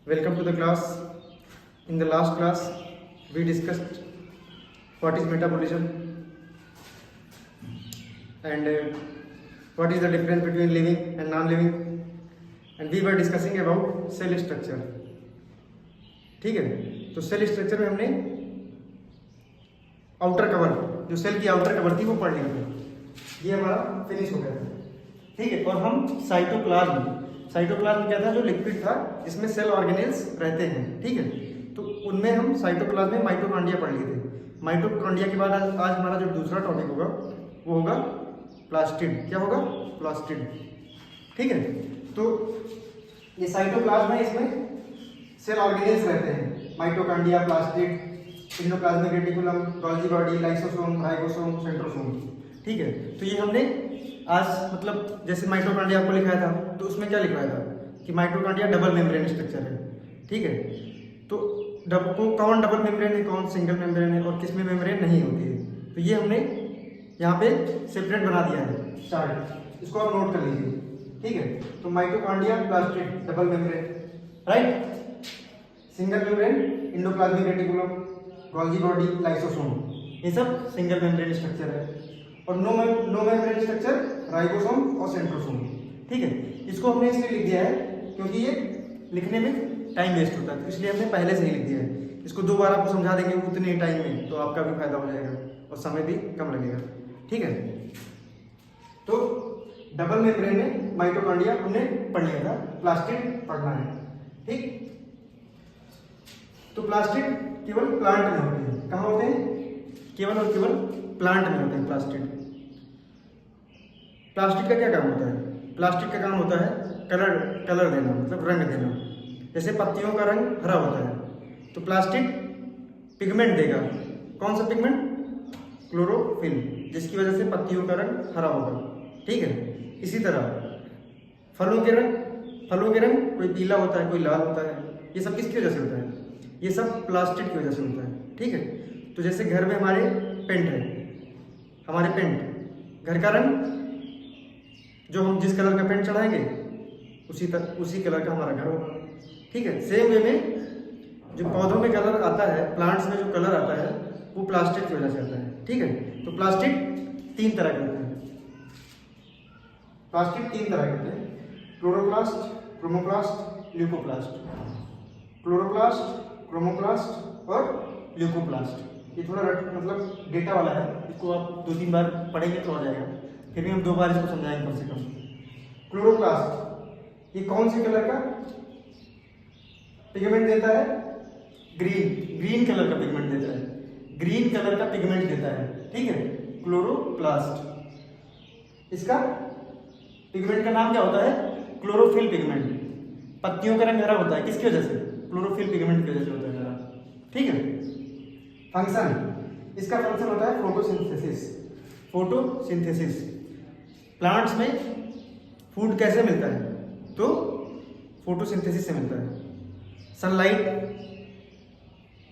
Welcome to the class. In the last class, we discussed what is metabolism and what is the difference between living and non-living, and we were discussing about cell structure. ठीक है, तो cell structure में हमने outer cover, जो cell की outer cover थी वो पढ़ लिया था, ये हमारा फिनिश हो गया था। ठीक है, और हम साइटोप्लाज्म क्या था, जो लिक्विड था जिसमें सेल ऑर्गेनेल्स रहते हैं। ठीक है, तो उनमें हम साइटोप्लाज्म में माइटोकॉन्ड्रिया पढ़ लिए थे। माइटोकॉन्ड्रिया के बाद आज हमारा जो दूसरा टॉपिक होगा वो होगा प्लास्टिड। क्या होगा? प्लास्टिड। ठीक है, तो ये साइटोप्लाज्म है, इसमें सेल ऑर्गेनेल्स रहते हैं, mitochondria, plastid, endoplasmic reticulum, Golgi body, lysosome, ribosome, centrosome. ठीक है, तो ये हमने आज मतलब जैसे माइटोकॉन्ड्रिया आपको लिखाया था, तो उसमें क्या लिखवाया था कि माइटोकॉन्ड्रिया डबल मेम्ब्रेन स्ट्रक्चर है। ठीक है, तो कौन डबल मेम्ब्रेन है, कौन सिंगल मेम्ब्रेन है और किसमें मेम्ब्रेन नहीं होती है, तो ये हमने यहाँ पे सेपरेट बना दिया है चार्ट, इसको आप नोट कर लीजिए। ठीक है, तो mitochondria, plastid, double membrane, right, single membrane, endoplasmic reticulum, Golgi body, lysosome, ये सब सिंगल मेम्ब्रेन स्ट्रक्चर है। और नो मेम्ब्रेन स्ट्रक्चर राइबोसोम और सेंट्रोसोम। ठीक है, इसको हमने इसलिए लिख दिया है क्योंकि ये लिखने में टाइम वेस्ट होता है, तो इसलिए हमने पहले से ही लिख दिया है। इसको दो बार आपको समझा देंगे उतने ही टाइम में, तो आपका भी फायदा हो जाएगा और समय भी कम लगेगा। ठीक है, तो डबल मेम्ब्रेन में माइटोकॉन्ड्रिया हमने पढ़ लिया था, प्लास्टिड पढ़ना है। ठीक, तो प्लास्टिड केवल प्लांट में होते हैं। कहाँ होते हैं? केवल और केवल प्लांट में होते हैं प्लास्टिड। प्लास्टिड का क्या काम होता है? प्लास्टिड का काम होता है कलर देना, मतलब रंग देना। जैसे पत्तियों का रंग हरा होता है, तो प्लास्टिड पिगमेंट देगा। कौन सा पिगमेंट? क्लोरोफिल, जिसकी वजह से पत्तियों का रंग हरा होगा। ठीक है, इसी तरह फलों के रंग कोई पीला होता है, कोई लाल होता है। ये सब किसकी वजह से होता है? ये सब प्लास्टिड की वजह से होता है। ठीक है, तो जैसे घर में हमारे पेंट है, घर का रंग जो हम जिस कलर का पेंट चढ़ाएंगे उसी कलर का हमारा घर होगा। ठीक है, सेम वे में जो पौधों में कलर आता है, प्लांट्स में जो कलर आता है वो प्लास्टिड की वजह से आता है। ठीक है, तो प्लास्टिड तीन तरह के होते हैं। Chloroplast, chromoplast, leucoplast. Chloroplast, chromoplast और ल्यूकोप्लास्ट। ये थोड़ा मतलब डेटा वाला है, इसको आप 2-3 बार पढ़ेंगे तो हो जाएगा, फिर भी हम 2 बार इसको समझाएंगे कम से कम। क्लोरोप्लास्ट ये कौन से कलर का पिगमेंट देता है? ग्रीन कलर का पिगमेंट देता है। ठीक है, क्लोरोप्लास्ट। इसका पिगमेंट का नाम क्या होता है? Chlorophyll pigment. पत्तियों का रंग हरा होता है, किसकी वजह से? क्लोरोफिल पिगमेंट की वजह से होता है हरा। ठीक है, फंक्शन, इसका फंक्शन होता है फोटोसिंथेसिस। प्लांट्स में फूड कैसे मिलता है? तो फोटोसिंथेसिस से मिलता है। सनलाइट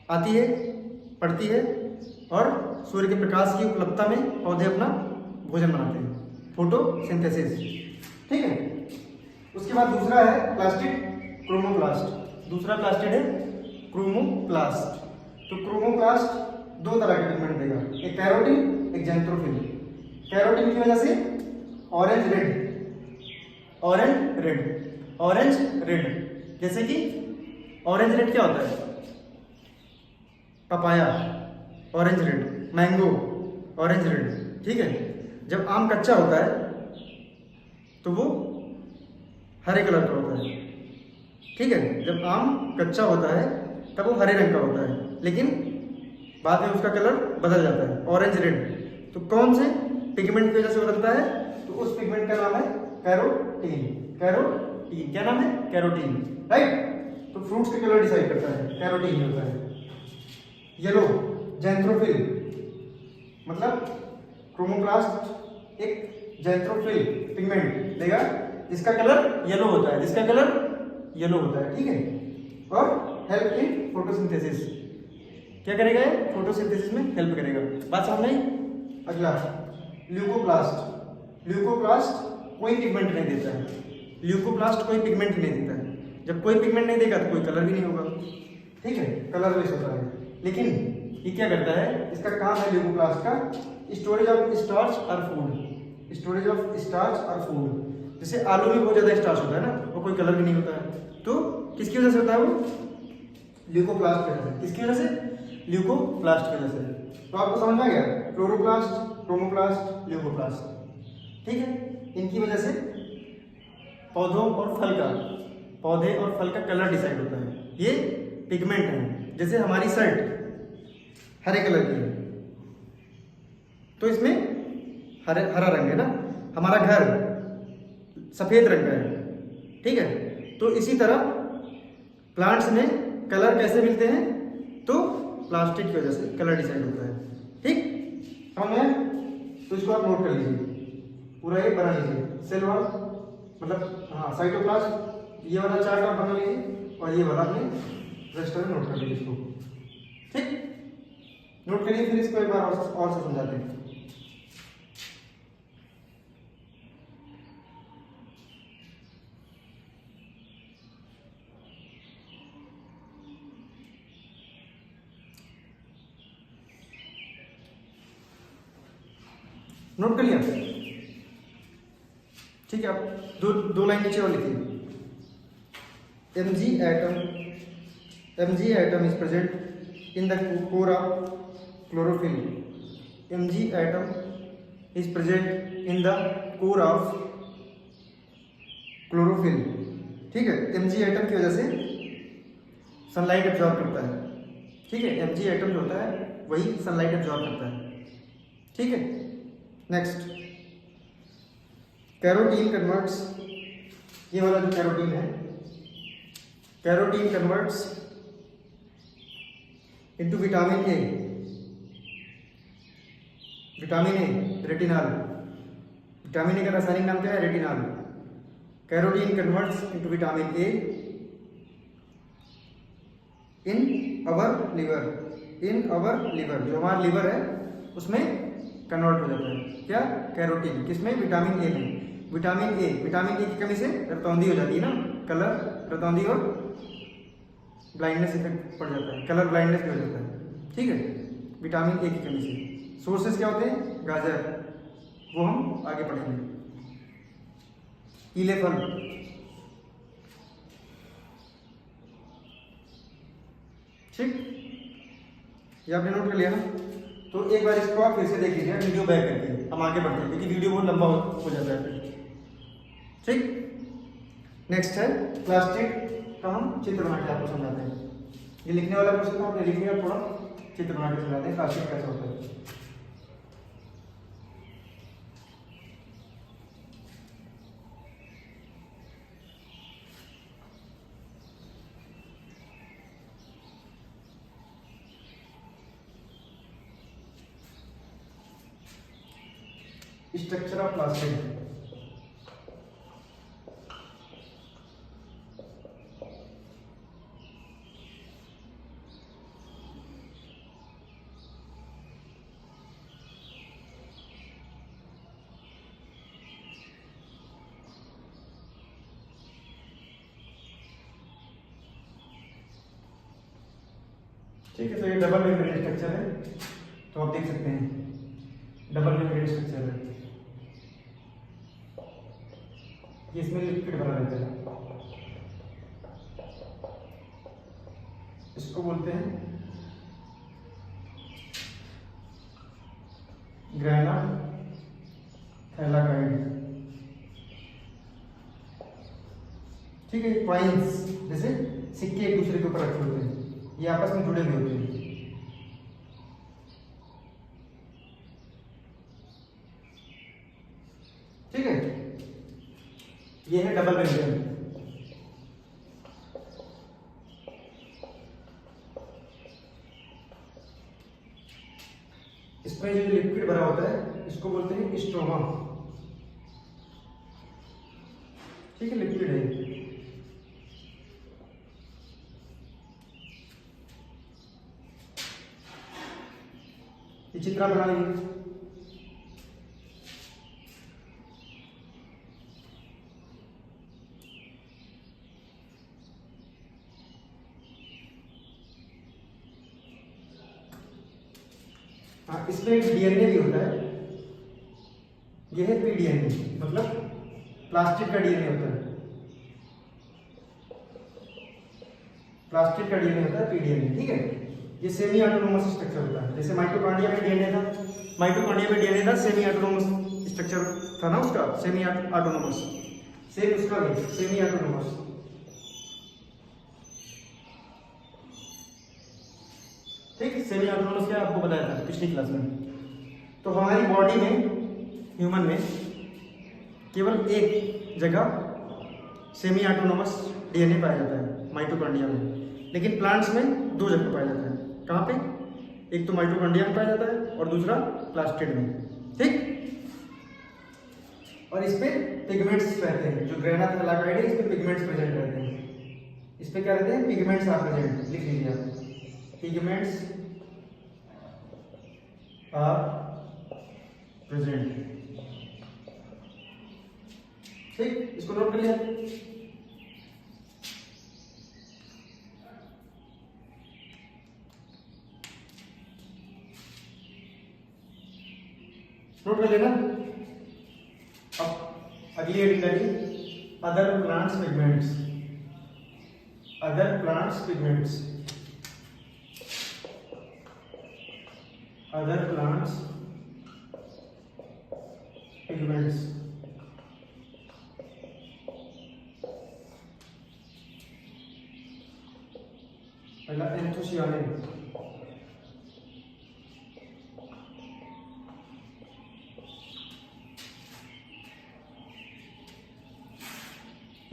आती है, पड़ती है और सूर्य के प्रकाश की उपलब्धता में पौधे अपना भोजन बनाते हैं, फोटोसिंथेसिस। ठीक है, उसके बाद दूसरा है प्लास्टिड, क्रोमोप्लास्ट। दूसरा प्लास्टिड है क्रोमोप्लास्ट। तो क्रोमोप्लास्ट 2 तरह के पिगमेंट देगा, एक कैरोटीन, एक जेंथ्रोफिल। कैरोटीन की वजह से ऑरेंज रेड। जैसे कि ऑरेंज रेड क्या होता है? Papaya orange red, mango orange red. ठीक है, जब आम कच्चा होता है तो वो हरे कलर का होता है। ठीक है, जब आम कच्चा होता है तब वो हरे रंग का होता है, लेकिन बाद में उसका कलर बदल जाता है ऑरेंज रेड। तो कौन से पिगमेंट की वजह से बदलता है? तो उस पिगमेंट का नाम है कैरोटीन। क्या नाम है? Carotene, right. तो फ्रूट्स के कलर डिसाइड करता है, कैरोटीन ही होता है। येलो, जेंथ्रोफिल, मतलब क्रोमोप्लास्ट एक जेंथ्रोफिल पिगमेंट देगा जिसका कलर येलो होता है। ठीक है, और हेल्प इन फोटोसिंथेसिस। क्या करेगा? फोटोसिंथेसिस में हेल्प करेगा। बात समझ में? अगला ल्यूकोप्लास्ट कोई पिगमेंट नहीं देता है। जब कोई पिगमेंट नहीं देगा तो कोई कलर भी नहीं होगा, ठीक है, कलरलेस होता है। लेकिन ये क्या करता है, इसका काम है ल्यूकोप्लास्ट का स्टोरेज ऑफ स्टार्च और फूड, स्टोरेज ऑफ स्टार्च और फूड। जैसे आलू में बहुत ज़्यादा स्टार्च होता है ना, वो कोई कलर भी नहीं होता है, तो किसकी वजह से होता है वो, ल्यूकोप्लास्ट की वजह से। किसकी वजह से, ल्यूकोप्लास्ट की वजह से। तो आपको समझ में आ गया, क्लोरोप्लास्ट, क्रोमोप्लास्ट, ल्यूकोप्लास्ट, ठीक है। इनकी वजह से पौधों और फल का, पौधे और फल का कलर डिसाइड होता है। ये पिगमेंट है, जैसे हमारी शर्ट हरे कलर की है तो इसमें हरा रंग है ना, हमारा घर सफेद रंग का है, ठीक है। तो इसी तरह प्लांट्स में कलर कैसे मिलते हैं, तो प्लास्टिक की वजह से कलर डिसाइड होता है, ठीक। हमने तो इसको आप नोट कर लीजिए, पूरा ये बना लीजिए। सेल वॉल मतलब हाँ साइटोप्लाज्म, ये वाला चार्ट आप बना लीजिए और ये वाला अपने रजिस्टर में नोट कर लीजिए इसको, ठीक। नोट करिए, फिर इसको एक बार और से समझाते हैं। नोट कर लिया, ठीक है। आप दो लाइन नीचे और लिखिए। Mg atom is present in the core of chlorophyll. Mg atom is present in the core of chlorophyll, ठीक है। Mg atom की वजह से सनलाइट एब्जॉर्ब करता है, ठीक है। Mg atom जो होता है वही सनलाइट एब्जॉर्ब करता है, ठीक है। नेक्स्ट, कैरोटीन कन्वर्ट्स, ये वाला जो कैरोटीन है, carotene converts into vitamin A, vitamin A retinol. Vitamin A का रासायनिक नाम क्या है, retinol. Carotene converts into vitamin A in our liver, in our liver, जो हमारा लिवर है उसमें कन्वर्ट हो जाता है। क्या, कैरोटीन, किसमें, विटामिन ए में। विटामिन ए की कमी से रतौंधी हो जाती है ना, कलर रतौंधी और ब्लाइंडनेस इफेक्ट पड़ जाता है, कलर ब्लाइंडनेस भी हो जाता है, ठीक है, विटामिन ए की कमी से। सोर्सेस क्या होते हैं, गाजर, वो हम आगे पढ़ेंगे। पीले फल, ठीक, ये आपने नोट कर लिया ना। तो एक बार इसको आप फिर से देख लीजिए वीडियो बैक करके, हम आगे बढ़ते हैं क्योंकि वीडियो बहुत लंबा हो जाता है फिर, ठीक। नेक्स्ट है प्लास्टिक का, हम चित्र बना के आपको समझाते हैं। ये लिखने वाला क्वेश्चन आपने लिख लिया, थोड़ा चित्र बना के समझाते हैं प्लास्टिक कैसे होता है। स्ट्रक्चर ऑफ प्लास्टिक, ठीक है। तो ये डबल मेम्ब्रेन स्ट्रक्चर है, तो आप देख सकते हैं डबल मेम्ब्रेन स्ट्रक्चर है। ये इसमें लिक्विड भरा रहता है, इसको बोलते हैं ग्रैना थैलाकाइड, ठीक है। कॉइन्स जैसे सिक्के एक दूसरे के ऊपर रखे होते हैं, ये आपस में जुड़े हुए होते हैं, ठीक है। ये है डबल मेम्ब्रेन। इसमें जो लिक्विड भरा होता है इसको बोलते हैं स्ट्रोमा, ठीक है, लिक्विड है। ये चित्र बना लीजिए। हाँ, इसमें डीएनए भी होता है, ये है पीडीएनए, मतलब प्लास्टिड का डीएनए होता है, प्लास्टिड का डीएनए होता है पीडीएनए, ठीक है। ये सेमी ऑटोनोमस स्ट्रक्चर होता है, जैसे माइटोकॉन्ड्रिया में डीएनए था, माइटोकॉन्ड्रिया में डीएनए था, सेमी ऑटोनोमस स्ट्रक्चर था ना उसका, सेमी ऑटोनोमस, सेम उसका भी सेमी ऑटोनोमस। ठीक, सेमी ऑटोनोमस क्या आपको बताया था पिछली क्लास में। तो हमारी बॉडी में, ह्यूमन में केवल एक जगह सेमी ऑटोनोमस डीएनए पाया जाता है, माइटोकॉन्ड्रिया में, लेकिन प्लांट्स में दो जगह पाया जाता है। कहाँ पे? एक तो माइटोकॉन्ड्रिया में पाया जाता है और दूसरा प्लास्टिड में, ठीक। और इस पे पिगमेंट्स रहते हैं, जो ग्रेना थैलाकॉइड है, इस पे पिगमेंट्स प्रेजेंट रहते हैं। इस पे क्या रहते हैं? पिगमेंट्स आर प्रेजेंट, लिख लीजिए आप, पिगमेंट्स आर प्रेजेंट, ठीक, इसको नोट कर लिया। नोट कर लेना। अब अगली हेडिंग लगी other plants pigments, other plants pigments, other plants pigments. पहला एंथोसियानिन,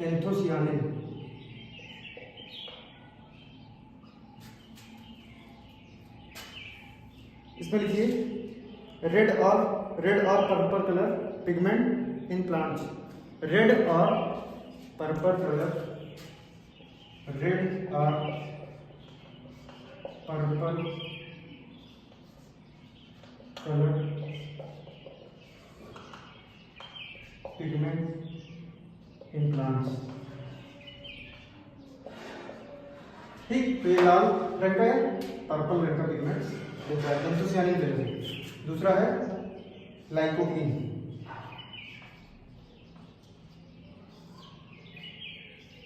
एंथोसियानिन, इसमें लिखिए रेड और purple colour pigment in plants, red और पर्पल कलर, रेड और purple colour pigment in plants, ठीक। तो ये लाल रंग का है, पर्पल रंग का पिगमेंट्स एंथोसियानिन दे रहे हैं। दूसरा है लाइकोपीन,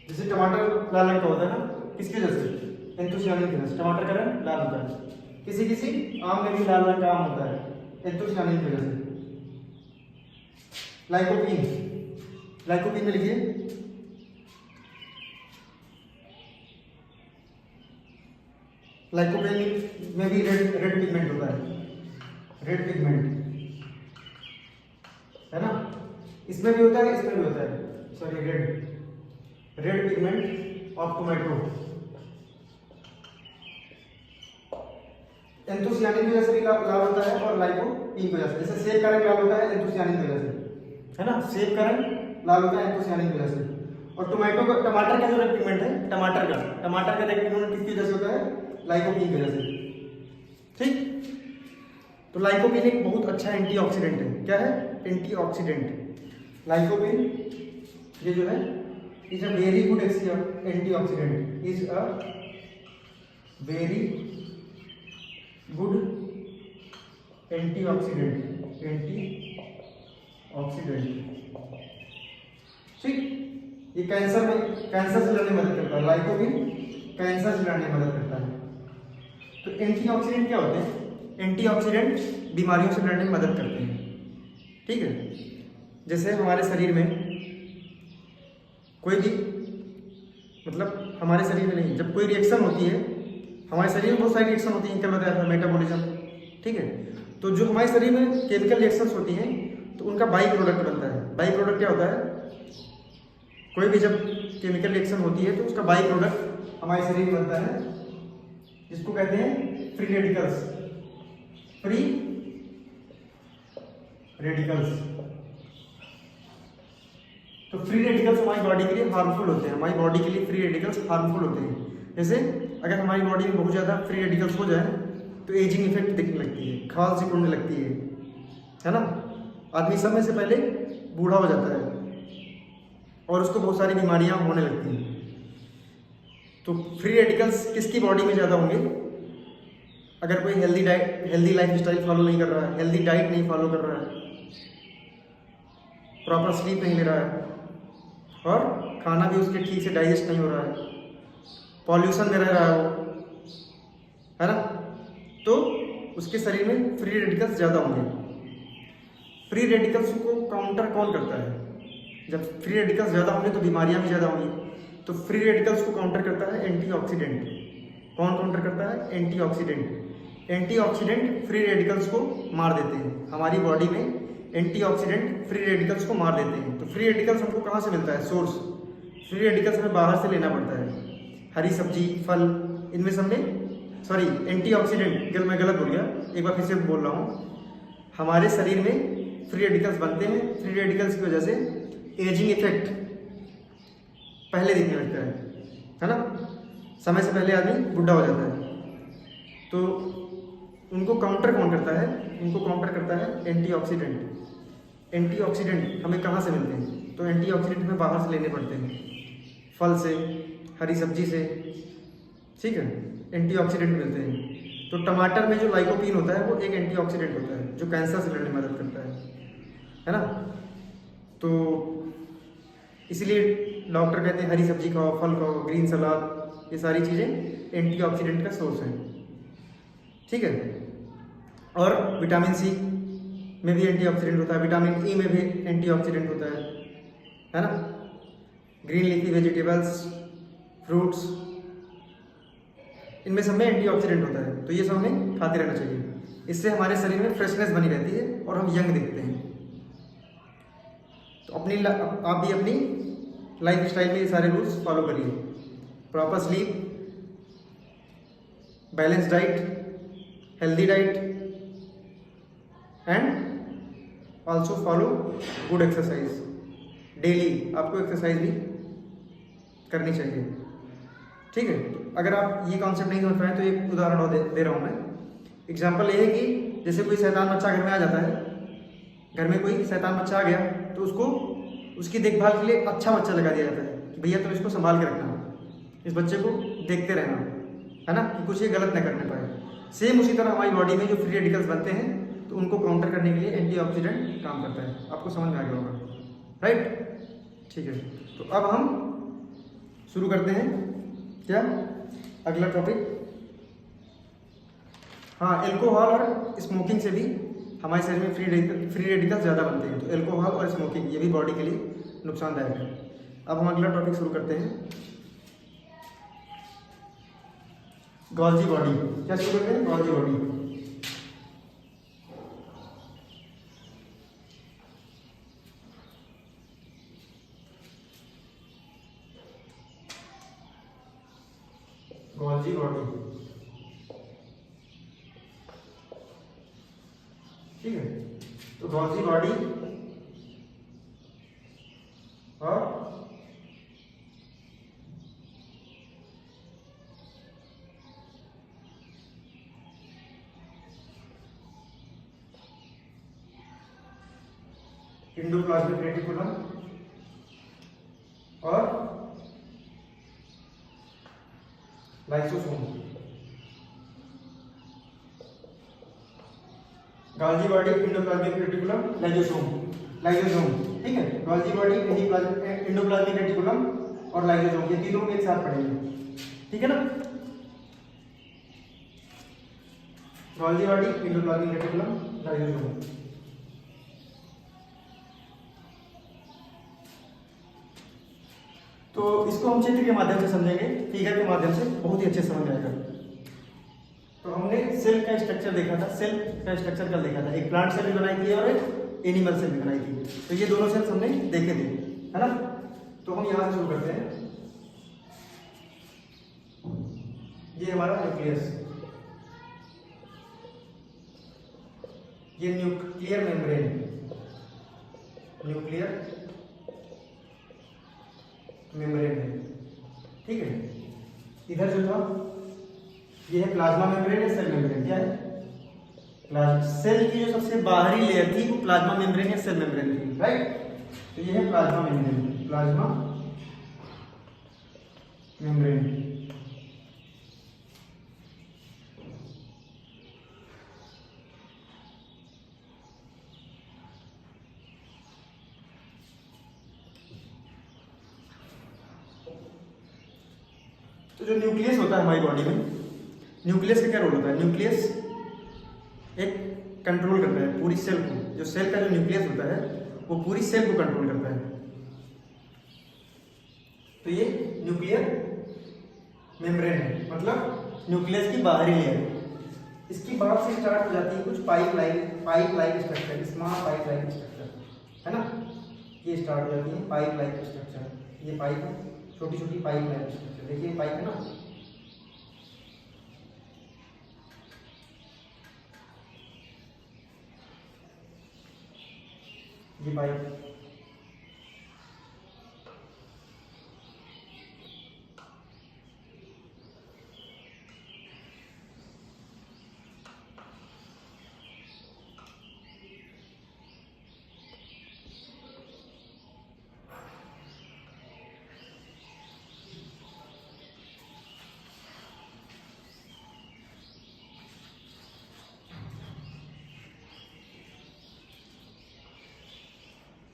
जैसे टमाटर लाल रंग का होता है ना, किसकी वजह से? एंथोसियानिन की वजह से। टमाटर का रंग लाल होता है, किसी किसी आम में भी लाल रंग का आम होता है, एंथोसियानिन की वजह से। लाइकोपीन, लाइकोपीन में लिखिए लाइकोपीन में भी रेड पिगमेंट होता है, रेड पिगमेंट है ना, इसमें भी होता है, इसमें भी होता है, sorry red pigment of tomato. Anthocyanin की वजह से भी लाल होता है और लाइकोपीन की वजह से, जैसे सेब का रंग लाल होता है एंथोसियानिन की वजह से, है ना, सेब का रंग लाल होता है एंथोसियानिन की वजह से। और टमाटर का जो रेड पिगमेंट है, टमाटर का रेड पिगमेंट किसकी वजह से होता है? लाइकोपीन की वजह से, ठीक। तो लाइकोपीन एक बहुत अच्छा एंटीऑक्सीडेंट है। क्या है? एंटीऑक्सीडेंट। लाइकोपीन ये जो है is a very good antioxidant, is a very good antioxidant, ठीक। ये कैंसर से लड़ने में मदद करता है, लाइकोपीन कैंसर से लड़ने में मदद करता है। तो एंटीऑक्सीडेंट क्या होते हैं? एंटीऑक्सीडेंट बीमारियों से लड़ने में मदद करते हैं, ठीक है। जैसे हमारे शरीर में कोई भी, मतलब हमारे शरीर में नहीं, जब कोई रिएक्शन होती है, हमारे शरीर में बहुत सारी रिएक्शन होती हैं, क्या बताया था? मेटाबॉलिज्म, ठीक है। तो जो हमारे शरीर में केमिकल रिएक्शंस होती हैं, तो उनका बाई प्रोडक्ट बनता है। बाई प्रोडक्ट क्या होता है? कोई भी जब केमिकल रिएक्शन होती है तो उसका बाई प्रोडक्ट हमारे शरीर में बनता है, जिसको कहते हैं फ्री रेडिकल्स, फ्री रेडिकल्स। तो फ्री रेडिकल्स हमारी बॉडी के लिए हार्मफुल होते हैं, हमारी बॉडी के लिए फ्री रेडिकल्स हार्मफुल होते हैं। जैसे अगर हमारी बॉडी में बहुत ज़्यादा फ्री रेडिकल्स हो जाए तो एजिंग इफेक्ट दिखने लगती है, खाल सी उड़ने लगती है ना। आदमी समय से पहले बूढ़ा हो जाता है और उसको बहुत सारी बीमारियां होने लगती हैं। तो फ्री रेडिकल्स किसकी बॉडी में ज़्यादा होंगे? अगर कोई हेल्दी लाइफ स्टाइल फॉलो नहीं कर रहा है, हेल्दी डाइट नहीं फॉलो कर रहा है, प्रॉपर स्लीप नहीं ले रहा है और खाना भी उसके ठीक से डाइजेस्ट नहीं हो रहा है, पॉल्यूशन में रह रहा है वो, है ना, तो उसके शरीर में फ्री रेडिकल्स ज़्यादा होंगे। फ्री रेडिकल्स को काउंटर कौन करता है? जब फ्री रेडिकल्स ज़्यादा होंगे तो बीमारियां भी ज़्यादा होंगी। तो फ्री रेडिकल्स को काउंटर करता है एंटीऑक्सीडेंट। कौन काउंटर करता है? एंटीऑक्सीडेंट। एंटीऑक्सीडेंट फ्री रेडिकल्स को मार देते हैं। हमारी बॉडी में एंटीऑक्सीडेंट फ्री रेडिकल्स को मार देते हैं। तो फ्री रेडिकल्स हमको कहाँ से मिलता है? सोर्स। फ्री रेडिकल्स हमें बाहर से लेना पड़ता है, हरी सब्जी, फल, इनमें सब में, सॉरी एंटीऑक्सीडेंट, मैं गलत बोल गया, एक बार फिर से बोल रहा हूँ। हमारे शरीर में फ्री रेडिकल्स बनते हैं। फ्री रेडिकल्स की वजह से एजिंग इफेक्ट पहले दिखने लगता है ना, समय से पहले आदमी बुढ़ा हो जाता है। तो उनको काउंटर कौन करता है? उनको काउंटर करता है एंटीऑक्सीडेंट। एंटीऑक्सीडेंट हमें कहाँ से मिलते हैं? तो एंटीऑक्सीडेंट हमें बाहर से लेने पड़ते हैं, फल से, हरी सब्जी से, ठीक है, एंटीऑक्सीडेंट मिलते हैं। तो टमाटर में जो लाइकोपीन होता है वो एक एंटीऑक्सीडेंट होता है जो कैंसर से लड़ने में मदद करता है ना। तो इसलिए डॉक्टर कहते हैं हरी सब्जी खाओ, फल खाओ, ग्रीन सलाद, ये सारी चीज़ें एंटीऑक्सीडेंट का सोर्स हैं, ठीक है। और विटामिन सी में भी एंटीऑक्सीडेंट होता है, विटामिन ई में भी एंटीऑक्सीडेंट होता है ना। ग्रीन लीफी वेजिटेबल्स, फ्रूट्स, इनमें सब में एंटीऑक्सीडेंट होता है। तो ये सब हमें खाते रहना चाहिए। इससे हमारे शरीर में फ्रेशनेस बनी रहती है और हम यंग दिखते हैं। तो आप भी अपनी लाइफ स्टाइल में ये सारे रूल्स फॉलो करिए। Proper sleep, balance diet, healthy diet and also follow good exercise. Daily आपको एक्सरसाइज भी करनी चाहिए, ठीक है। अगर आप ये कॉन्सेप्ट नहीं समझ पाए तो एक उदाहरण और दे रहा हूँ मैं। एग्जाम्पल ये है कि जैसे कोई शैतान बच्चा घर में आ जाता है, घर में कोई शैतान बच्चा आ गया तो उसको उसकी देखभाल के लिए अच्छा बच्चा लगा दिया जाता है कि भैया तुम इसको संभाल के रखना, इस बच्चे को देखते रहना, है ना, कि कुछ ये गलत न करने पाए। सेम उसी तरह हमारी बॉडी में जो फ्री रेडिकल्स बनते हैं तो उनको काउंटर करने के लिए एंटीऑक्सीडेंट काम करता है। आपको समझ में आ गया होगा, राइट, ठीक है। तो अब हम शुरू करते हैं क्या अगला टॉपिक। हाँ, एल्कोहल और स्मोकिंग से भी हमारे शरीर में फ्री रेडिकल्स ज़्यादा बनते हैं। तो एल्कोहल और स्मोकिंग ये भी बॉडी के लिए नुकसानदायक है। अब हम अगला टॉपिक शुरू करते हैं, गॉल्जी बॉडी। क्या शुरू करते हैं? Golgi body. गॉल्जी बॉडी, ठीक है। तो गॉल्जी बॉडी और एंडोप्लाज्मिक रेटिकुलम और lysosome. Golgi body, endoplasmic reticulum, lysosome, ठीक है। गॉल्जी बॉडी, एंडोप्लाज्मिक रेटिकुलम और लाइसोसोम, ये तीनों एक साथ पढ़ेंगे, ठीक है ना। Golgi body, endoplasmic reticulum, lysosome. तो इसको हम चित्र के माध्यम से समझेंगे, फिगर के माध्यम से बहुत ही अच्छे समझ आएगा। तो हमने सेल का स्ट्रक्चर देखा था, सेल का स्ट्रक्चर कल देखा था। एक प्लांट सेल भी बनाई थी और एक एनिमल सेल भी बनाई थी। तो ये दोनों सेल्स हमने देखे थे, है ना। तो हम यहां से शुरू करते हैं। ये हमारा न्यूक्लियस, ये न्यूक्लियर मेम्ब्रेन, न्यूक्लियर मेम्ब्रेन है, ठीक है। इधर जो था ये है प्लाज्मा मेम्ब्रेन, है सेल मेम्ब्रेन। क्या है? सेल की जो सबसे बाहरी लेयर थी वो प्लाज्मा मेम्ब्रेन या सेल मेम्ब्रेन थी, राइट। तो ये है प्लाज्मा मेम्ब्रेन, प्लाज्मा मेम्ब्रेन। तो जो न्यूक्लियस होता है हमारी बॉडी में, न्यूक्लियस का क्या रोल होता है? न्यूक्लियस एक कंट्रोल करता है पूरी सेल को। जो सेल का जो न्यूक्लियस होता है वो पूरी सेल को कंट्रोल करता है। तो ये न्यूक्लियर मेम्ब्रेन है, मतलब न्यूक्लियस की बाहरी लेयर। इसकी बाहर से स्टार्ट हो जाती है कुछ pipe like structure, small pipe like structure, है ना। ये स्टार्ट हो जाती है पाइप लाइक स्ट्रक्चर। ये पाइप है, छोटी छोटी पाइप लाइक स्ट्रक्चर। देखिए पाइप है ना, ये पाइप।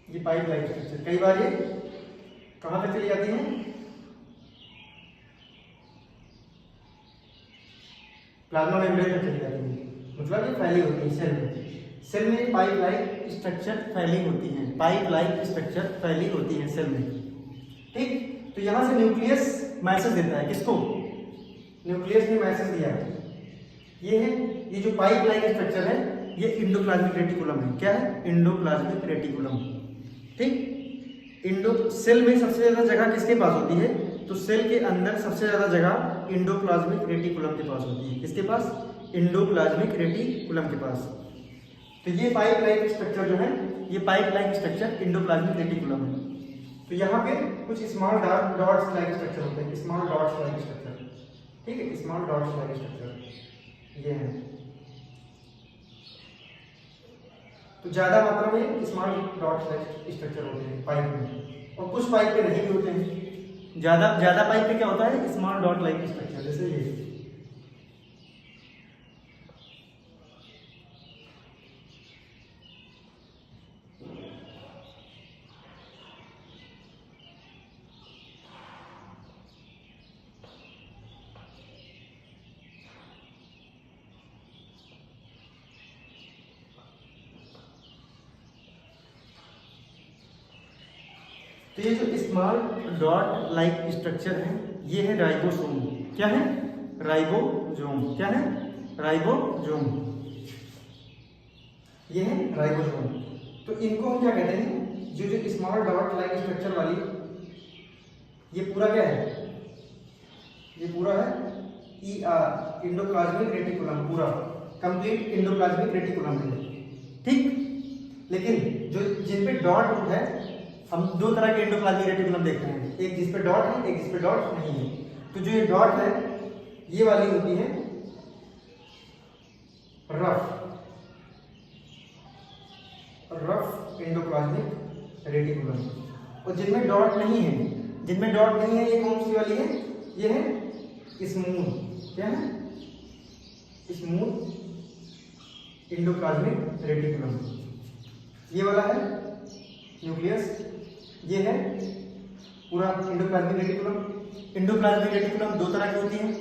ये पाइप लाइक स्ट्रक्चर कई बार ये कहां तक चली जाती है? प्लाज्मा मेम्ब्रेन तक चली जाती है, मतलब ये फैली होती है सेल में। सेल में पाइप लाइक स्ट्रक्चर फैली होती है, पाइप लाइक स्ट्रक्चर फैली होती है सेल में, ठीक। तो यहां से न्यूक्लियस मैसेज देता है, किसको? न्यूक्लियस ने मैसेज दिया है, ये है, ये जो पाइप लाइक स्ट्रक्चर है ये इंडोप्लाज्मिक रेटिकुलम है। क्या है? इंडोप्लाज्मिक रेटिकुलम, ठीक। सेल में सबसे ज्यादा जगह किसके पास होती है? तो सेल के अंदर सबसे ज्यादा जगह इंडोप्लाज्मिक रेटिकुलम के पास होती है। किसके पास? इंडोप्लाज्मिक रेटिकुलम के पास। तो ये पाइप लाइक स्ट्रक्चर जो है, ये pipe like structure endoplasmic reticulum है। तो यहाँ पे कुछ स्मॉल डॉट्स लाइक स्ट्रक्चर होते हैं, स्मॉल डॉट्स लाइक स्ट्रक्चर, ठीक है, स्मॉल डॉट्स लाइक स्ट्रक्चर ये है। तो ज्यादा मात्रा में स्मॉल डॉट्स लाइक स्ट्रक्चर होते हैं पाइप में, और कुछ पाइप पे नहीं भी होते हैं। ज्यादा पाइप पे क्या होता है? स्मॉल डॉट लाइक स्ट्रक्चर, जैसे ये। तो ये जो स्मॉल डॉट लाइक स्ट्रक्चर है ये है राइबोसोम। क्या है? राइबोसोम। क्या है? राइबोसोम। ये है राइबोसोम। तो इनको हम क्या कहते हैं? जो स्मॉल डॉट लाइक स्ट्रक्चर वाली, ये पूरा क्या है? ये पूरा है ER, इंडोप्लाज्मिक रेटिकुलम, पूरा कंप्लीट इंडोप्लाज्मिक रेटिकुलम है, ठीक। लेकिन जो जिन पे डॉट है, हम दो तरह के एंडोप्लाज्मिक रेटिकुलम देखते हैं, एक जिस पे डॉट है, एक जिस पे डॉट नहीं है। तो जो ये डॉट है ये वाली होती है रफ एंडोप्लाज्मिक रेटिकुलम, और जिनमें डॉट नहीं है, ये कौन सी वाली है? ये है स्मूथ। क्या है? Smooth endoplasmic reticulum. ये वाला है न्यूक्लियस, ये है पूरा इंडोप्लाज्मिक रेटिकुलम। इंडोप्लाज्मिक रेटिकुलम दो तरह की होती है।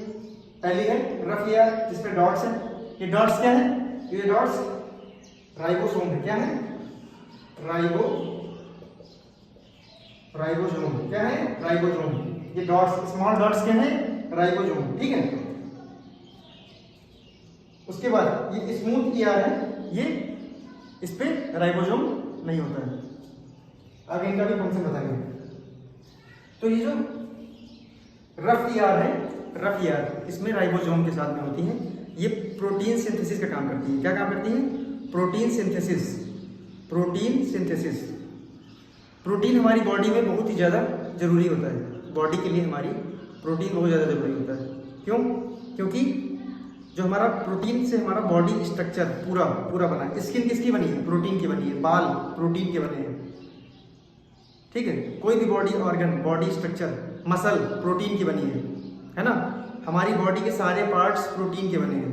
पहली है रफ ER जिसपे डॉट्स है। ये डॉट्स क्या है? ये डॉट्स राइबोसोम है। क्या है? राइबोसोम। क्या है? राइबोसोम। ये डॉट्स, स्मॉल डॉट्स क्या है? राइबोसोम, ठीक है। उसके बाद ये स्मूथ ER है, ये इस पे राइबोसोम नहीं होता है। आगे इनका भी फंक्शन बताएंगे। तो ये जो रफ ER है, रफ ER इसमें राइबोसोम के साथ में होती है। ये प्रोटीन सिंथेसिस का काम करती है। क्या काम करती है? Protein synthesis. प्रोटीन हमारी बॉडी में बहुत ही ज़्यादा जरूरी होता है। बॉडी के लिए हमारी प्रोटीन बहुत ज़्यादा जरूरी होता है। क्यों? क्योंकि जो हमारा प्रोटीन से हमारा बॉडी स्ट्रक्चर पूरा बना है। स्किन किसकी बनी है? प्रोटीन की बनी है। बाल प्रोटीन के बने हैं, ठीक है। कोई भी body organ, body structure, muscle protein की बनी है ना। हमारी बॉडी के सारे पार्ट्स प्रोटीन के बने हैं,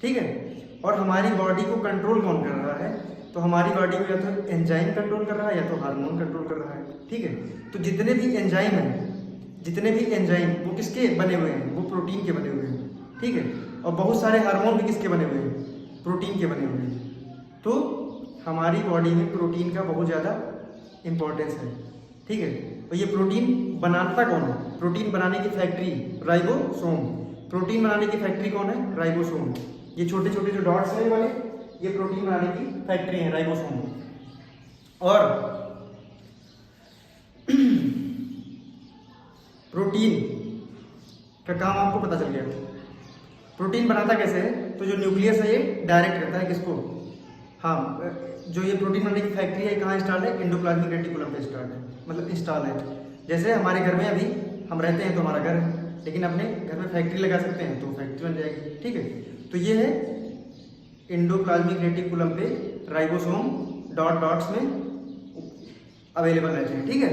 ठीक है। और हमारी बॉडी को कंट्रोल कौन कर रहा है? तो हमारी बॉडी को या तो एंजाइम कंट्रोल कर रहा है या तो हार्मोन कंट्रोल कर रहा है, ठीक है। तो जितने भी एंजाइम हैं, जितने भी एंजाइम वो किसके बने हुए हैं, वो प्रोटीन के बने हुए हैं, ठीक है। और बहुत सारे हार्मोन भी किसके बने हुए हैं, प्रोटीन के बने हुए हैं। तो हमारी बॉडी में प्रोटीन का बहुत ज़्यादा इम्पोर्टेंस है, ठीक है। और ये प्रोटीन बनाता कौन है, प्रोटीन बनाने की फैक्ट्री राइबोसोम, प्रोटीन बनाने की फैक्ट्री कौन है, राइबोसोम। ये छोटे छोटे जो डॉट्स हैं वाले, ये प्रोटीन बनाने की फैक्ट्री है, राइबोसोम। और प्रोटीन का काम आपको पता चल गया। प्रोटीन बनाता कैसे है, तो जो न्यूक्लियस है ये डायरेक्ट करता है किसको, हाँ, जो ये प्रोटीन बनाने की फैक्ट्री है कहाँ इंस्टॉल है, एंडोप्लाज्मिक रेटिकुलम पे स्टार्ट है, मतलब इंस्टॉल है। जैसे हमारे घर में अभी हम रहते हैं तो हमारा घर है, लेकिन अपने घर में फैक्ट्री लगा सकते हैं तो फैक्ट्री बन जाएगी, ठीक है। तो ये है एंडोप्लाज्मिक रेटिकुलम पे राइबोसोम डॉट्स में अवेलेबल रहते हैं, ठीक है।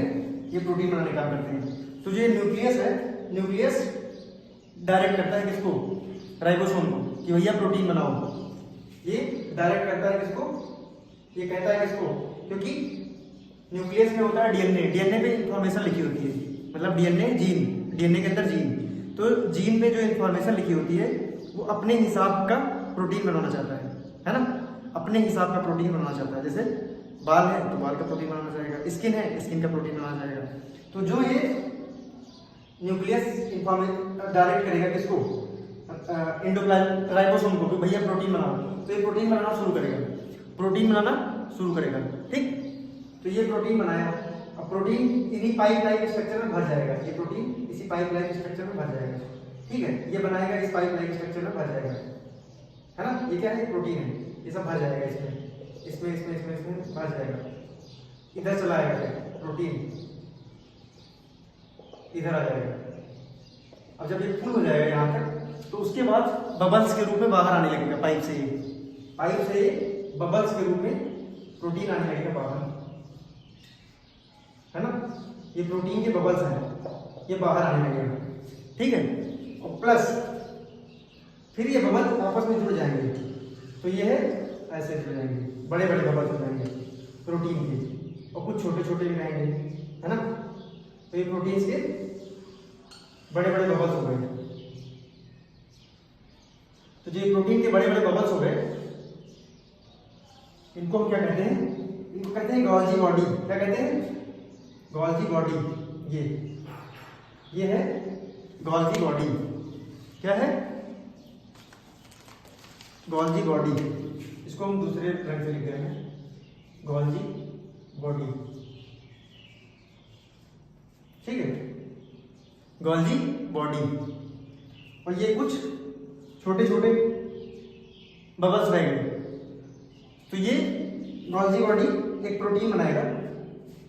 ये प्रोटीन बनाने का काम करते हैं। तो ये न्यूक्लियस है, न्यूक्लियस डायरेक्ट करता है किसको, राइबोसोम को, कि भैया प्रोटीन बनाओ। ये डायरेक्ट करता है किसको, ये कहता है किसको, क्योंकि न्यूक्लियस में होता है डीएनए, डीएनए पे इंफॉर्मेशन लिखी होती है, मतलब डीएनए जीन, डीएनए के अंदर जीन। तो जीन में जो इंफॉर्मेशन लिखी होती है वो अपने हिसाब का प्रोटीन बनाना चाहता है ना, अपने हिसाब का प्रोटीन बनाना चाहता है। जैसे बाल है तो बाल का प्रोटीन बनाना चाहेगा, स्किन है स्किन का प्रोटीन बनाना चाहेगा। तो जो ये न्यूक्लियस इंफॉर्मेशन डायरेक्ट करेगा किसको, राइबोसोम को, कि भैया प्रोटीन बनाओ, तो ये प्रोटीन बनाना शुरू करेगा, प्रोटीन बनाना शुरू करेगा, ठीक। तो ये प्रोटीन बनाया, अब प्रोटीन इन्हीं पाइपलाइन स्ट्रक्चर में भर जाएगा, ये प्रोटीन इसी पाइपलाइन स्ट्रक्चर में भर जाएगा, ठीक है। ये बनाएगा इस पाइपलाइन स्ट्रक्चर में भर जाएगा, है ना। ये क्या है, प्रोटीन है, ये सब भर जाएगा इसमें इसमें इसमें इसमें इसमें भर जाएगा। इधर चला आएगा प्रोटीन, इधर आ जाएगा। अब जब ये फुल हो जाएगा यहाँ तक, तो उसके बाद बबल्स के रूप में बाहर आने लगेगा पाइप से, पाइप से बबल्स के रूप में प्रोटीन आने लगेगा बाहर, है ना। ये प्रोटीन के बबल्स हैं, ये बाहर आने लगेगा, ठीक है। और प्लस फिर ये बबल आपस में जुड़ जाएंगे, तो ये है ऐसे जुड़ जाएंगे, बड़े बड़े बबल्स हो जाएंगे प्रोटीन के, और कुछ छोटे छोटे भी रहेंगे, है ना। तो ये प्रोटीन के बड़े बड़े बबल्स हो गए। तो जो प्रोटीन के बड़े बड़े बबल्स हो गए, इनको हम क्या कहते हैं, इनको कहते हैं गोल्जी बॉडी। क्या कहते हैं, गोल्जी बॉडी। ये है गोल्जी बॉडी। क्या है, गोल्जी बॉडी। इसको हम दूसरे रंग से लिख रहे हैं, गोल्जी बॉडी, ठीक है, गोल्जी बॉडी। और ये कुछ छोटे छोटे बबल्स रह गए, तो ये गोल्जी बॉडी एक प्रोटीन बनाएगा,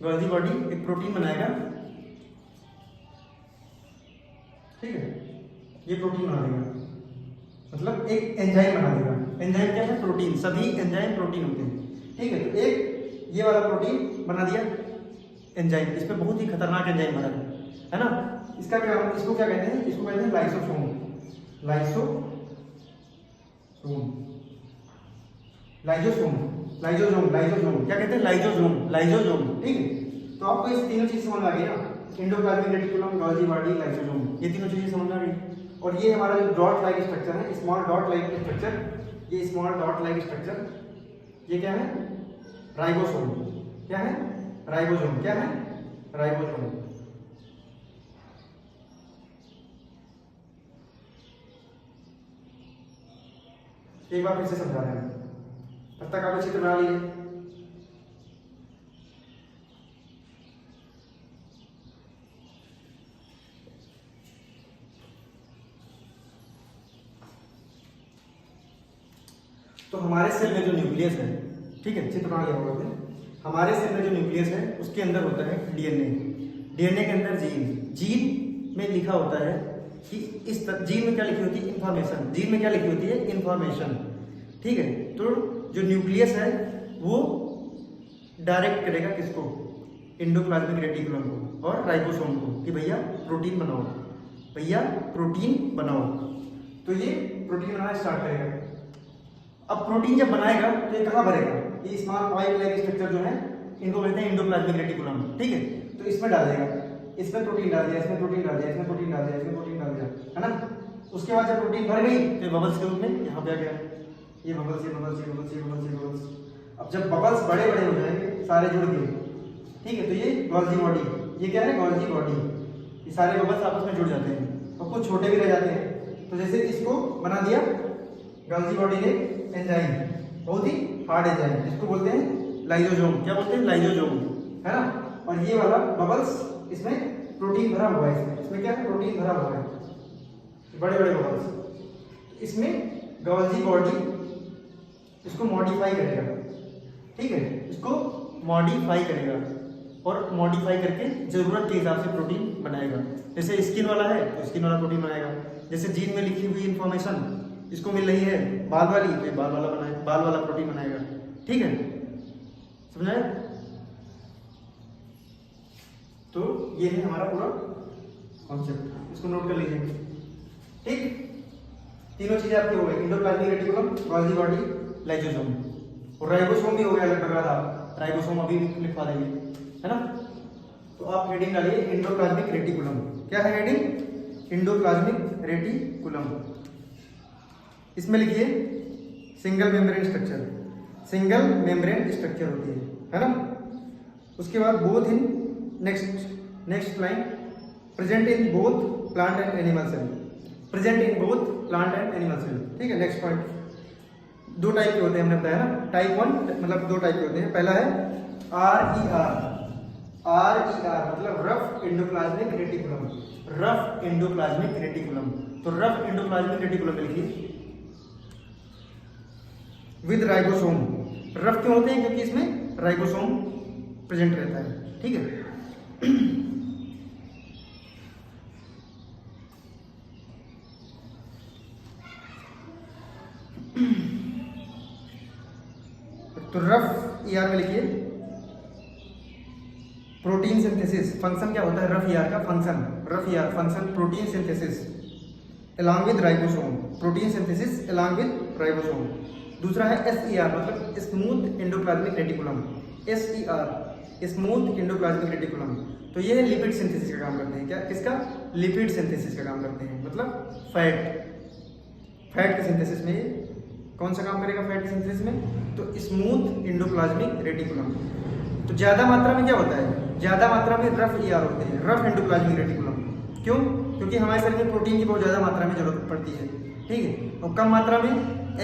गोल्जी बॉडी एक प्रोटीन बनाएगा, ठीक है। ये प्रोटीन बना देगा, मतलब एक एंजाइम बना देगा। एंजाइम क्या है, प्रोटीन, सभी एंजाइम प्रोटीन होते हैं, ठीक है। तो एक ये वाला प्रोटीन बना दिया एंजाइम, इस पे बहुत ही खतरनाक एंजाइम बना है ना। इसका क्या, इसको क्या कहते हैं, इसको कहते हैं lysosome, lysosome, lysosome, lysosome, lysosome. क्या कहते हैं, लाइजोसोम, लाइजोसोम, ठीक है। तो आपको ये तीनों चीज समझ आ गई ना, endoplasmic reticulum, Golgi body, lysosome, ये तीनों चीजें समझ आ गई। और ये हमारा जो डॉट लाइक स्ट्रक्चर है, स्मॉल डॉट लाइक स्ट्रक्चर, ये स्मॉल डॉट लाइक स्ट्रक्चर, ये क्या है, राइबोसोम। क्या है, राइबोसोम। क्या है, राइबोसोम। एक बार फिर से समझा रहे हैं, तब तक आप चित्र बना लीजिए। तो हमारे सेल में जो न्यूक्लियस है, ठीक है, चित्र बना लिया होगा आपने। हमारे सेल में जो न्यूक्लियस है उसके अंदर होता है डीएनए, डीएनए के अंदर जीन, जीन में लिखा होता है कि इस जीन में क्या लिखी होती है, इंफॉर्मेशन। जीन में क्या लिखी होती है, इंफॉर्मेशन, ठीक है। तो जो न्यूक्लियस है वो डायरेक्ट करेगा किसको, एंडोप्लाज्मिक रेटिकुलम को और राइबोसोम को, कि भैया प्रोटीन बनाओ, भैया प्रोटीन बनाओ। तो ये प्रोटीन बनाना स्टार्ट करेगा। अब प्रोटीन जब बनाएगा तो ये कहाँ भरेगा, ये स्मॉल पाइप लाइक स्ट्रक्चर जो है इनको कहते हैं एंडोप्लाज्मिक रेटिकुलम, ठीक है। तो इसमें डाल देगा, इसमें प्रोटीन डाल दिया, इसमें प्रोटीन डाल दिया, इसमें प्रोटीन डाल दिया, इसमें प्रोटीन डाल दिया, है ना। उसके बाद जब प्रोटीन भर गई तो बबल्स के रूप में यहाँ पे आ गया, ये बबल्स, ये बबल्स, ये बबल्स, ये बबल्स, ये बबल्स। अब जब बबल्स बड़े बड़े हो जाएंगे, सारे जुड़ गए, ठीक है, तो ये गोल्जी बॉडी, ये क्या है, गोल्जी बॉडी, ये सारे बबल्स आपस में जुड़ जाते हैं और कुछ छोटे भी रह जाते हैं। तो जैसे इसको बना दिया गोल्जी बॉडी ने एंजाइम, बहुत ही हार्ड एंजाइम, जिसको बोलते हैं लाइसोसोम। क्या बोलते हैं, लाइसोसोम, है ना। और ये वाला बबल्स, इसमें प्रोटीन भरा हुआ है, इसमें क्या है, प्रोटीन भरा हुआ है, बड़े बड़े बबल्स। इसमें गोल्जी बॉडी इसको मॉडिफाई करेगा, ठीक है, इसको मॉडिफाई करेगा और मॉडिफाई करके जरूरत के हिसाब से प्रोटीन बनाएगा। जैसे स्किन वाला है तो स्किन वाला प्रोटीन बनाएगा, जैसे जीन में लिखी हुई इंफॉर्मेशन इसको मिल रही है बाल वाली, तो ये बाल वाला बनाएगा, बाल वाला प्रोटीन बनाएगा, ठीक है, समझाया। तो ये है हमारा पूरा कॉन्सेप्ट, इसको नोट कर लीजिए, ठीक। तीनों चीजें आपकी हो गई, endoplasmic reticulum, Golgi body, lysosome, और राइबोसोम भी हो गया लगभग आधा, राइबोसोम अभी लिखवा देंगे, है ना। तो आप हेडिंग डालिए एंडोप्लाज्मिक रेटिकुलम। क्या है हेडिंग, एंडोप्लाज्मिक रेटिकुलम। इसमें लिखिए single membrane structure, single membrane structure होती है ना। उसके बाद both in next line, present in both plant and animal cell, present in both plant and animal cell, ठीक है। नेक्स्ट पॉइंट, दो टाइप के होते हैं, हमने बताया ना, टाइप 1 मतलब दो टाइप के होते हैं। पहला है RER, RER मतलब rough endoplasmic reticulum, rough endoplasmic reticulum. तो रफ एंडोप्लाज्मिक रेटिकुलम में लिखिए विद राइबोसोम। रफ क्यों होते हैं, क्योंकि इसमें राइबोसोम प्रेजेंट रहता है, ठीक है। तो रफ ER में लिखिए प्रोटीन सिंथेसिस। फंक्शन क्या होता है रफ ER का, function, rough ER function protein synthesis along with ribosome, protein synthesis along with ribosome. दूसरा है SER मतलब smooth endoplasmic reticulum, SER smooth endoplasmic reticulum. तो ये लिपिड सिंथेसिस का काम करते हैं, क्या, किसका, लिपिड सिंथेसिस का काम करते हैं, मतलब फैट के सिंथेसिस में कौन सा काम करेगा, फैट के सिंथेसिस में, तो स्मूथ एंडोप्लाज्मिक रेटिकुलम। तो ज्यादा मात्रा में क्या होता है, ज्यादा मात्रा में रफ ER होते हैं, रफ एंडोप्लाज्मिक रेटिकुलम। क्यों, क्योंकि हमारे शरीर में प्रोटीन की बहुत ज्यादा मात्रा में जरूरत पड़ती है, ठीक है, और कम मात्रा में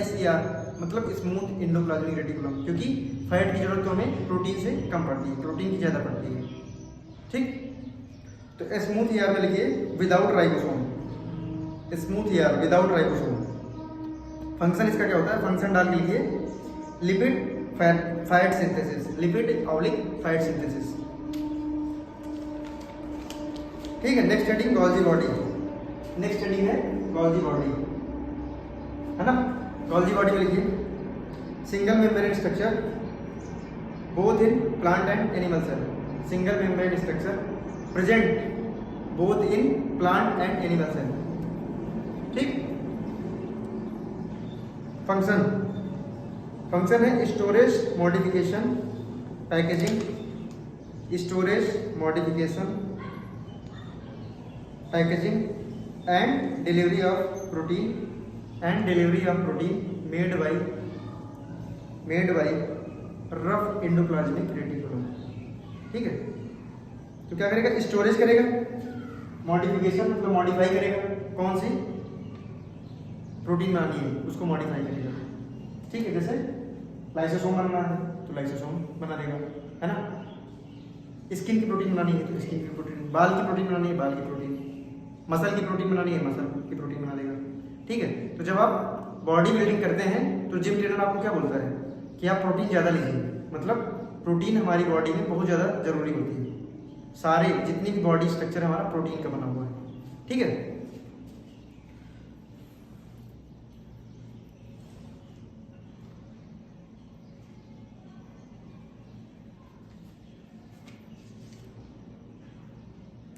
SER मतलब स्मूथ एंडोप्लाज्मिक रेटिकुलम, क्योंकि फैट की जरूरत तो हमें प्रोटीन से कम पड़ती है, प्रोटीन की ज्यादा पड़ती है, ठीक। तो स्मूथ ER में लिखिए without ribosome, smooth ER without ribosome. Function इसका क्या होता है, फंक्शन डाल के लिखिए lipid fat synthesis, lipid oblique fat synthesis, ठीक है। Next heading Golgi body, next heading है गोल्जी बॉडी, है ना। गोल्जी बॉडी में लिखिए single membrane structure both in plant and animal cell, single membrane structure present both in plant and animal cell, ठीक। Function, function है storage modification packaging, storage modification packaging and delivery of protein, and delivery of protein made by rough endoplasmic reticulum, ठीक है। तो क्या करेगा, storage करेगा, modification मतलब modify करेगा, कौन सी प्रोटीन बनानी है उसको मॉडिफाई करेगा, ठीक है। जैसे लाइसोसोम बनाना है तो लाइसोसोम बना देगा, है ना। स्किन की प्रोटीन बनानी है तो स्किन की प्रोटीन, बाल की प्रोटीन बनानी है बाल की प्रोटीन, मसल की प्रोटीन बनानी है मसल की प्रोटीन बना देगा, ठीक है। तो जब आप बॉडी बिल्डिंग करते हैं तो जिम ट्रेनर आपको क्या बोलता है कि आप प्रोटीन ज़्यादा लीजिए, मतलब प्रोटीन हमारी बॉडी में बहुत ज़्यादा जरूरी होती है, सारे जितनी भी बॉडी स्ट्रक्चर हमारा प्रोटीन का बना हुआ है, ठीक है।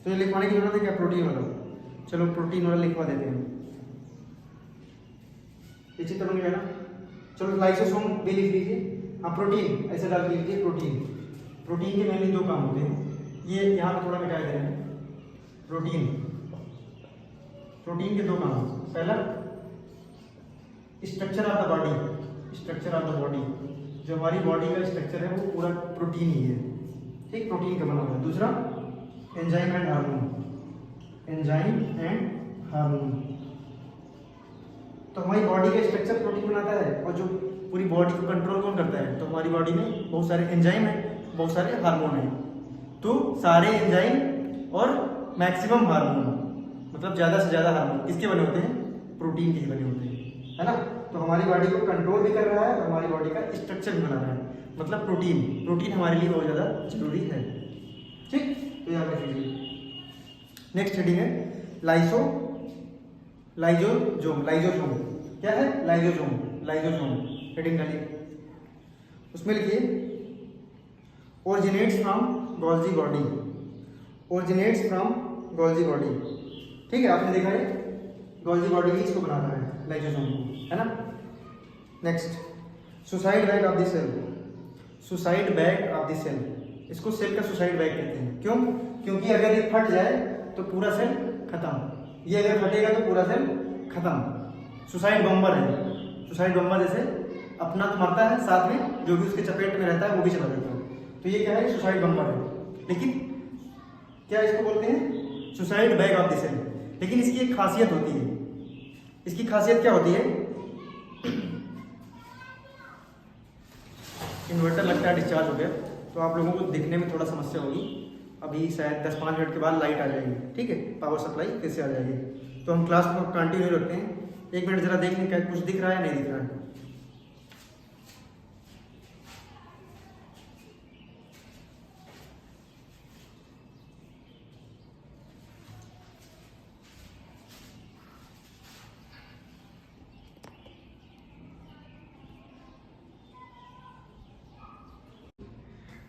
तो ये लिखवाने की जरूरत है क्या, प्रोटीन वाला, चलो प्रोटीन वाला लिखवा देते हैं, ये चित्र बन गया ना। चलो लाइसोसोम भी लिख लीजिए, हाँ प्रोटीन ऐसे डाल के लिखिए प्रोटीन। प्रोटीन के मेनली दो काम होते हैं, ये यहाँ पे थोड़ा मिटा दे रहे हैं, प्रोटीन, प्रोटीन के दो काम। पहला structure of the body, structure of the body, जो हमारी बॉडी का स्ट्रक्चर है वो पूरा प्रोटीन ही है, ठीक, प्रोटीन का बना हुआ है। दूसरा enzyme and hormone, enzyme and hormone. तो हमारी बॉडी का स्ट्रक्चर प्रोटीन बनाता है, और जो पूरी बॉडी को कंट्रोल कौन करता है? तो हमारी बॉडी में बहुत सारे एंजाइम हैं, बहुत सारे हार्मोन हैं। तो सारे एंजाइम और मैक्सिमम हार्मोन, मतलब ज़्यादा से ज़्यादा हार्मोन किसके बने होते हैं? प्रोटीन के ही बने होते हैं, है ना। तो हमारी बॉडी को कंट्रोल भी कर रहा है और हमारी बॉडी का स्ट्रक्चर भी बना रहा है, मतलब प्रोटीन, प्रोटीन हमारे लिए बहुत ज़्यादा जरूरी है, ठीक। तो याद रखिए। नेक्स्ट हेडिंग है लाइसो, लाइजोजोम, लाइजोजोम क्या है? लाइजोजोम, लाइजोजोम हेडिंग डालिए, उसमें लिखिए originates from Golgi body, originates from Golgi body, ठीक है। आपने देखा है गोल्जी बॉडी ही इसको बना रहा है, लाइजोसोम को, है ना। Next suicide bag of the cell, suicide bag of the cell, इसको सेल का सुसाइड बैग कहते हैं। क्यों? क्योंकि अगर ये फट जाए तो पूरा सेल खत्म, ये अगर फटेगा तो पूरा सेल खत्म। सुसाइड बम्बर है, सुसाइड बम्बर जैसे अपना तो मरता है, साथ में जो भी उसके चपेट में रहता है वो भी चला जाता है। तो ये क्या है? सुसाइड बम्बर है। लेकिन क्या इसको बोलते हैं? Suicide bag of the cell. लेकिन इसकी एक खासियत होती है, इसकी खासियत क्या होती है? इन्वर्टर लगता है डिस्चार्ज हो गया, तो आप लोगों को दिखने में थोड़ा समस्या होगी। अभी शायद 10-5 मिनट के बाद लाइट आ जाएगी, ठीक है, पावर सप्लाई फिर से आ जाएगी। तो हम क्लास को कंटिन्यू रखते हैं। 1 मिनट जरा देख लें क्या कुछ दिख रहा है, नहीं दिख रहा है।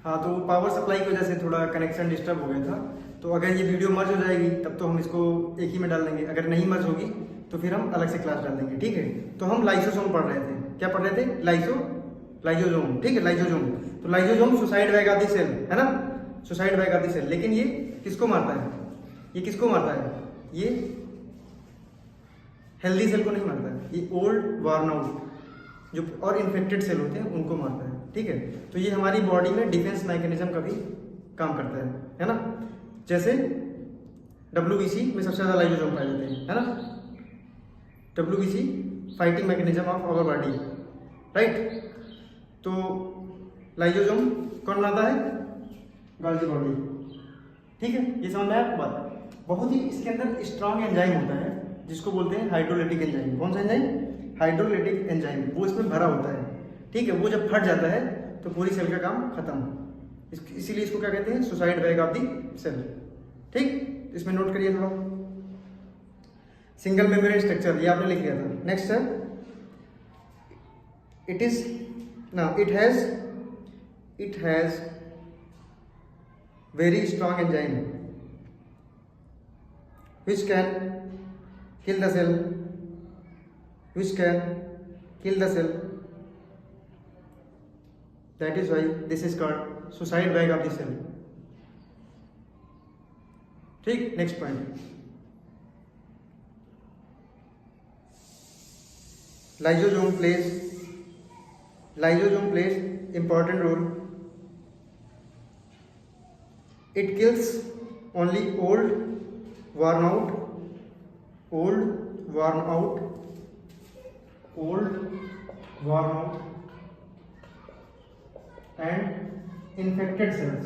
हाँ, तो पावर सप्लाई की वजह से थोड़ा कनेक्शन डिस्टर्ब हो गया था। तो अगर ये वीडियो मर्ज हो जाएगी तब तो हम इसको एक ही में डाल देंगे, अगर नहीं मर्ज होगी तो फिर हम अलग से क्लास डाल देंगे, ठीक है। तो हम लाइसोसोम पढ़ रहे थे, क्या पढ़ रहे थे? लाइजोजोम, ठीक है, लाइजोजोम। तो lysosome suicide bag of the cell, है ना, suicide bag of the cell. लेकिन ये किसको मारता है? ये किसको मारता है? ये हेल्दी सेल को नहीं मारता है, ये ओल्ड वार्न आउट जो और इन्फेक्टेड सेल होते हैं उनको मारता है, ठीक है। तो ये हमारी बॉडी में डिफेंस मैकेनिज्म का भी काम करता है ना। जैसे WBC में सबसे ज़्यादा लाइजोसोम पाए जाते हैं, है ना। WBC fighting mechanism of our body, right. तो लाइजोसोम कौन बनाता है? गोल्जी बॉडी, ठीक है। ये समझ में आया आपको बात? बहुत ही इसके अंदर स्ट्रॉन्ग एंजाइम होता है जिसको बोलते हैं हाइड्रोलिटिक एंजाइम। कौन सा एंजाइम? Hydrolytic enzyme. वो इसमें भरा होता है, ठीक है। वो जब फट जाता है तो पूरी सेल का काम खत्म। इसीलिए इसको क्या कहते हैं? Suicide bag of the cell, ठीक। इसमें नोट करिए थोड़ा। सिंगल मेम्ब्रेन स्ट्रक्चर, ये आपने लिख लिया था। नेक्स्ट है it has very strong enzyme which can kill the cell, that is why this is called suicide bag of the cell, ठीक। Next point, lysosome plays important role. It kills only old, worn out and infected cells,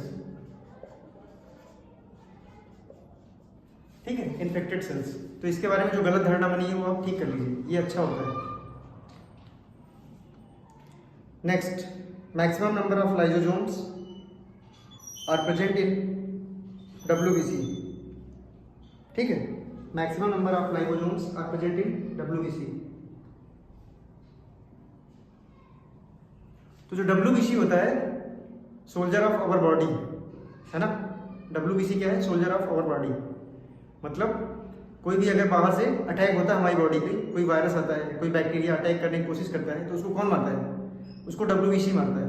ठीक है, infected cells. तो इसके बारे में जो गलत धारणा बनी है वो आप ठीक कर लीजिए, ये अच्छा होता है। Next, maximum number of lysosomes are present in WBC, ठीक है। Maximum number of lysosomes are present in WBC। तो जो WBC होता है सोल्जर ऑफ आवर बॉडी, है ना। WBC क्या है? Soldier of our body. मतलब कोई भी अगर बाहर से अटैक होता है हमारी बॉडी पे, कोई वायरस आता है, कोई बैक्टीरिया अटैक करने की कोशिश करता है, तो उसको कौन मारता है? उसको WBC मारता है,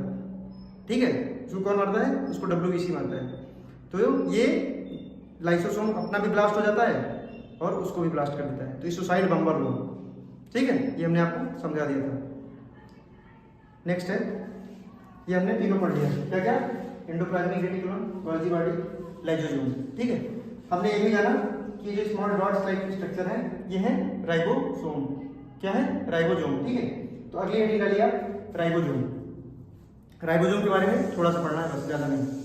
ठीक है। उसको कौन मारता है? उसको WBC मारता है। तो ये लाइसोसोम अपना भी ब्लास्ट हो जाता है और उसको भी ब्लास्ट कर देता है, तो ये सुसाइड बम्बर लोग, ठीक है, ये हमने आपको समझा दिया था। नेक्स्ट है, ये हमने तीनों पढ़ लिया, क्या क्या, endoplasmic reticulum, Golgi body, lysosome, ठीक है। हमने ये भी जाना कि जो स्मॉल डॉट्स टाइप की स्ट्रक्चर है ये है राइबोसोम, क्या है, राइबोसोम, ठीक है। तो अगली हेडिंग डालिए आप राइबोसोम। राइबोसोम के बारे में थोड़ा सा पढ़ना है बस, ज्यादा नहीं।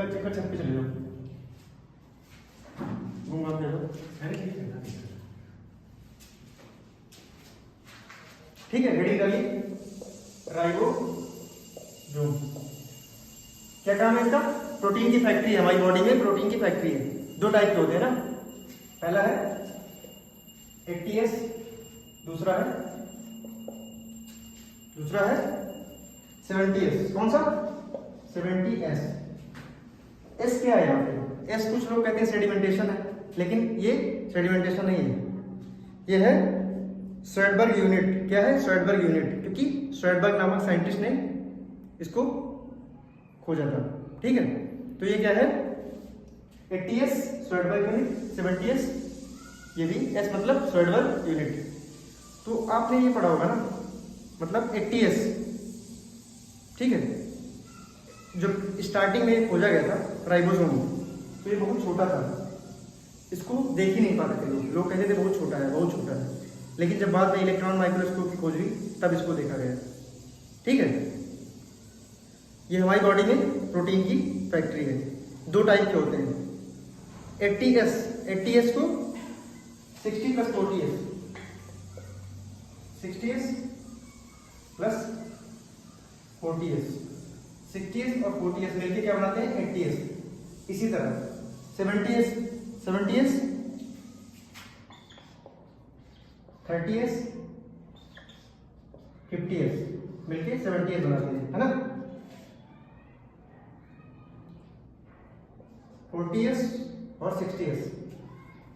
चक्कर छत पे चले जाओ, घूम आप देखो, ठीक है। हेडिंग डालिए राइबोसोम। क्या काम है इसका, प्रोटीन की फैक्ट्री है, हमारी बॉडी में प्रोटीन की फैक्ट्री है। दो टाइप के होते हैं ना, पहला है 80S, दूसरा है 70S। कौन सा, 70S। एस क्या है यहाँ पे, एस कुछ लोग कहते हैं सेडिमेंटेशन है, लेकिन ये सेडिमेंटेशन नहीं है, ये है स्वेडबर्ग यूनिट। क्या है, स्वेडबर्ग यूनिट, क्योंकि स्वेडबर्ग नामक साइंटिस्ट ने इसको खोजा था, ठीक है। तो ये क्या है, 80S स्वेडबर्ग यूनिट, 70S ये भी, एस मतलब स्वेडबर्ग यूनिट। तो आपने ये पढ़ा होगा ना, मतलब 80S, ठीक है, जो स्टार्टिंग में खोजा गया था राइबोसोम, तो ये बहुत छोटा था, इसको देख ही नहीं पाते थे लोग कहते थे बहुत छोटा है, बहुत छोटा है। लेकिन जब बाद में इलेक्ट्रॉन माइक्रोस्कोप की खोज हुई तब इसको देखा गया, ठीक है। ये हमारी बॉडी में प्रोटीन की फैक्ट्री है। दो टाइप के होते हैं, 80S को 60 + 40S, 60S + 40S, 60S और 40S मिलकर क्या बनाते हैं, 80S। इसी तरह 70S 30S 50S मिलके 70S बनाते हैं, है ना। 40S और 60S,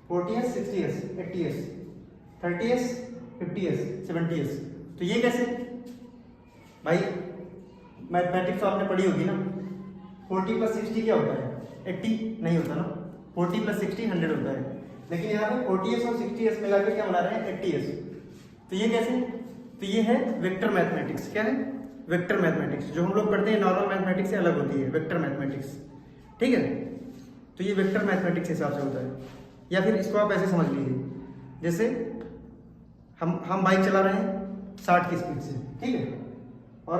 40S 60S 80S, 30S 50S 70S। तो ये कैसे भाई, मैथमेटिक्स तो आपने पढ़ी होगी ना, 40 + 60 क्या होता है, 80 नहीं होता ना, 40 + 60 100 होता है। लेकिन यहाँ पे 40S और 60S मिला के क्या बना रहे हैं, 80S। तो ये कैसे, तो ये है वेक्टर मैथमेटिक्स। क्या है, वेक्टर मैथमेटिक्स, जो हम लोग पढ़ते हैं नॉर्मल मैथमेटिक्स से अलग होती है, वेक्टर मैथमेटिक्स, ठीक है। तो ये वेक्टर मैथमेटिक्स के हिसाब से होता है। या फिर इसको आप ऐसे समझ लीजिए, जैसे हम बाइक चला रहे हैं 60 की स्पीड से, ठीक है, और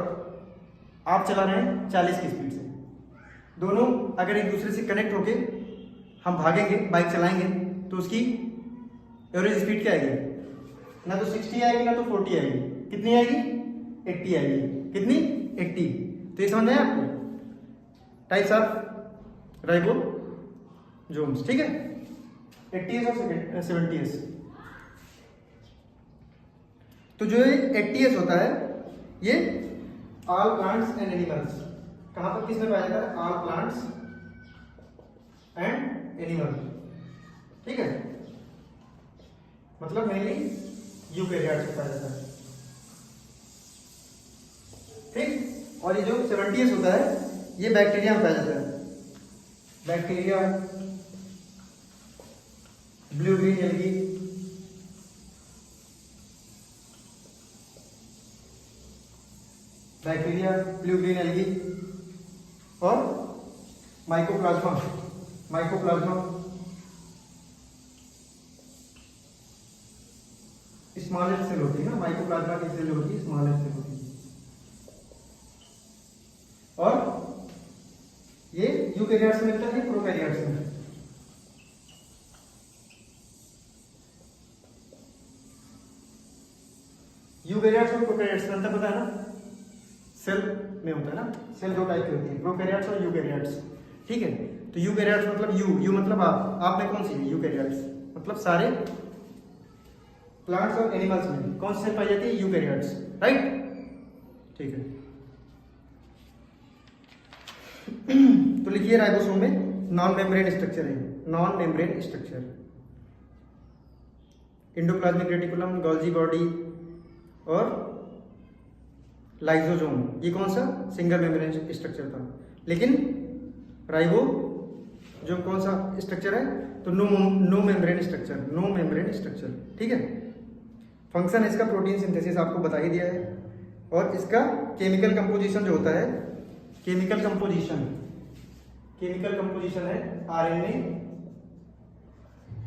आप चला रहे हैं 40 की स्पीड से। दोनों अगर एक दूसरे से कनेक्ट होके हम भागेंगे, बाइक चलाएंगे, तो उसकी एवरेज स्पीड क्या आएगी, ना तो 60 आएगी ना तो 40 आएगी। कितनी आएगी, 80 आएगी। कितनी, 80। तो ये समझ में आया आपको, टाइप्स ऑफ राइबोसोम्स, ठीक है, 80S और 70S। तो जो 80S होता है ये ऑल प्लांट्स एंड एनिमल्स, कहां पर किसमें पाया जाता है, ऑल प्लांट्स एंड एनिमल, ठीक है, मतलब मेनली यूकैरियोट्स में पाया जाता है, ठीक। और ये जो 70S होता है ये बैक्टीरिया में पाया जाता है, bacteria, blue green algae, bacteria, blue green algae और माइकोप्लाज्मा, स्मॉलेस्ट सेल होती है ना, माइकोप्लाज्मा की सेल होती है, स्मॉलेस्ट सेल होती है। और ये यूकैरियोट्स में मिलता है, प्रोकैरियोट्स में। यूकैरियोट्स और प्रोकैरियोट्स में अंतर पता है ना, सेल में होता है ना, सेल दो टाइप की होती है, प्रोकैरियोट्स और यूकैरियोट्स, ठीक है। तो यूकैरियोट्स मतलब यू मतलब आप में कौन सी है, यूकैरियोट्स मतलब सारे प्लांट्स और एनिमल्स में कौन सी सेल पाई जाती है, यूकैरियोट्स, राइट, ठीक है। तो लिखिए राइबोसोम में नॉन मेम्ब्रेन स्ट्रक्चर है, non membrane structure, endoplasmic reticulum, Golgi body और लाइसोसोम, ये कौन सा सिंगल मेम्ब्रेन स्ट्रक्चर था। लेकिन राइबो जो कौन सा स्ट्रक्चर है, तो नो मेम्ब्रेन स्ट्रक्चर, ठीक है। फंक्शन इसका प्रोटीन सिंथेसिस आपको बता ही दिया है, और इसका केमिकल कंपोजिशन जो होता है, केमिकल कंपोजिशन है आरएनए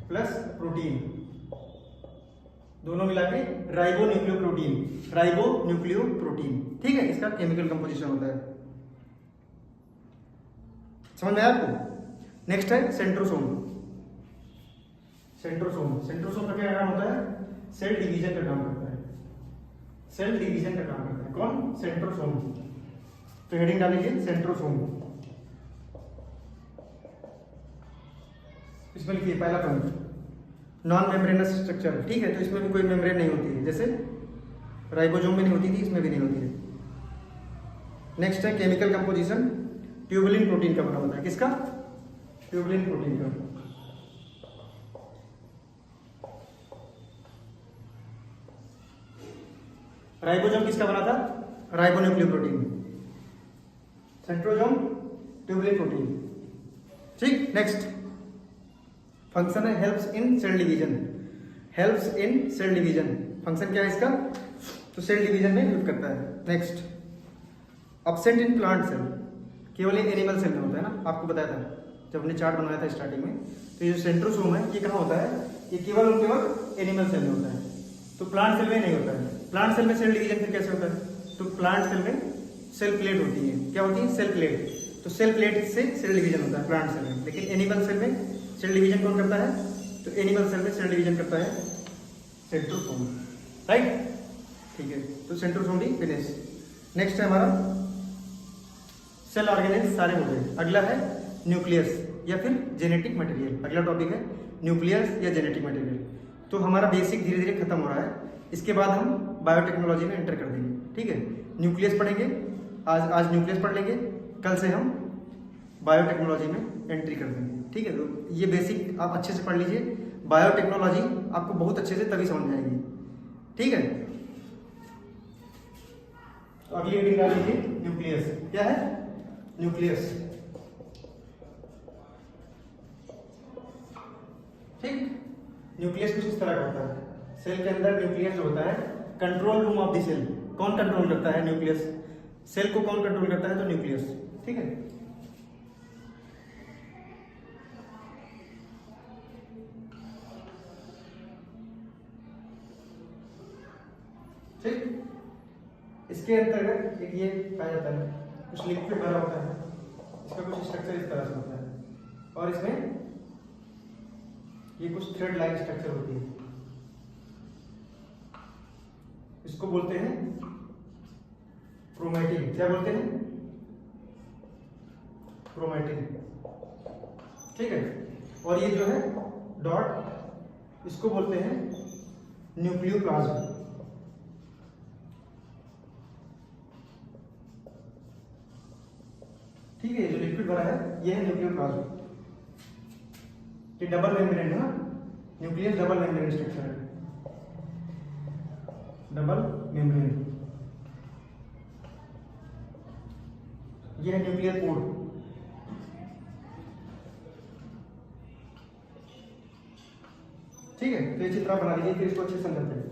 प्लस प्रोटीन, दोनों मिला के राइबो न्यूक्लियोप्रोटीन, ठीक है, इसका केमिकल कंपोजिशन होता है। समझ में आया आपको। नेक्स्ट है सेंट्रोसोम का क्या काम होता है, सेल डिवीजन का काम करता है, कौन, सेंट्रोसोम। तो हेडिंग डालीजिए सेंट्रोसोम, इसमें लिखिए पहला पॉइंट नॉन मेम्ब्रेनस स्ट्रक्चर, ठीक है, तो इसमें भी कोई मेम्ब्रेन नहीं होती है, जैसे राइबोसोम में नहीं होती थी, इसमें भी नहीं होती है। नेक्स्ट है केमिकल कंपोजिशन, ट्यूबुलिन प्रोटीन का बना होता है, किसका, ट्यूबुलिन प्रोटीन का। राइबोसोम किसका बना था, राइबोन्यूक्लियोप्रोटीन, सेंट्रोसोम ट्यूबुलिन प्रोटीन, ठीक। नेक्स्ट फंक्शन है helps in cell division, function क्या है इसका, तो सेल डिवीजन में हेल्प करता है। Next absent in plant cell, केवल एक एनिमल सेल में होता है ना, आपको बताया था जब हमने चार्ट बनाया था स्टार्टिंग में। तो ये जो सेंट्रोसोम है ये कहाँ होता है, ये केवल एनिमल सेल में होता है, तो प्लांट सेल में नहीं होता है। प्लांट सेल में सेल डिवीजन फिर कैसे होता है, तो प्लांट सेल में सेल प्लेट होती है, क्या होती है, सेल प्लेट, तो सेल प्लेट से सेल डिवीजन होता है प्लांट सेल में। लेकिन एनिमल सेल में सेल डिवीजन कौन करता है, तो एनिमल सेल में सेल डिवीजन करता है सेंट्रोसोम, राइट, ठीक है। तो सेंट्रोसोम भी फिनिश। नेक्स्ट है हमारा सेल ऑर्गेनेल्स, सारे हो गए। अगला है न्यूक्लियस या फिर जेनेटिक मटेरियल, अगला टॉपिक है न्यूक्लियस या जेनेटिक मटेरियल। तो हमारा बेसिक धीरे धीरे खत्म हो रहा है, इसके बाद हम बायोटेक्नोलॉजी में एंटर कर देंगे, ठीक है। न्यूक्लियस पढ़ेंगे, आज न्यूक्लियस पढ़ लेंगे, कल से हम बायोटेक्नोलॉजी में एंट्री कर देंगे, ठीक है। तो ये बेसिक आप अच्छे से पढ़ लीजिए, बायोटेक्नोलॉजी आपको बहुत अच्छे से तभी समझ में आएगी, ठीक है। तो अगली हेडिंग डाल लीजिए न्यूक्लियस, क्या है न्यूक्लियस, ठीक। न्यूक्लियस कुछ इस तरह का होता है, सेल के अंदर न्यूक्लियस जो होता है, control room of the cell, कौन कंट्रोल करता है, न्यूक्लियस, सेल को कौन कंट्रोल करता है, तो न्यूक्लियस, ठीक है। ठीक, इसके अंतर्गत एक ये पाया जाता है, कुछ लिक्विड भरा होता है, इसका कुछ स्ट्रक्चर इस तरह से होता है, और इसमें ये कुछ थ्रेड लाइन स्ट्रक्चर होती है, इसको बोलते हैं क्रोमैटिन, क्या बोलते हैं, क्रोमैटिन, ठीक है। और ये जो है डॉट, इसको बोलते हैं न्यूक्लियोप्लाज्म, ठीक है। जो लिक्विड भरा है ये है न्यूक्लियोप्लाज्म, ये डबल मेम्ब्रेन है ना, न्यूक्लियस डबल मेम्ब्रेन स्ट्रक्चर है, डबल मेम्ब्रेन, ये है न्यूक्लियर पोर, ठीक है। तो ये चित्र बना लीजिए, फिर इसको अच्छे से समझते हैं।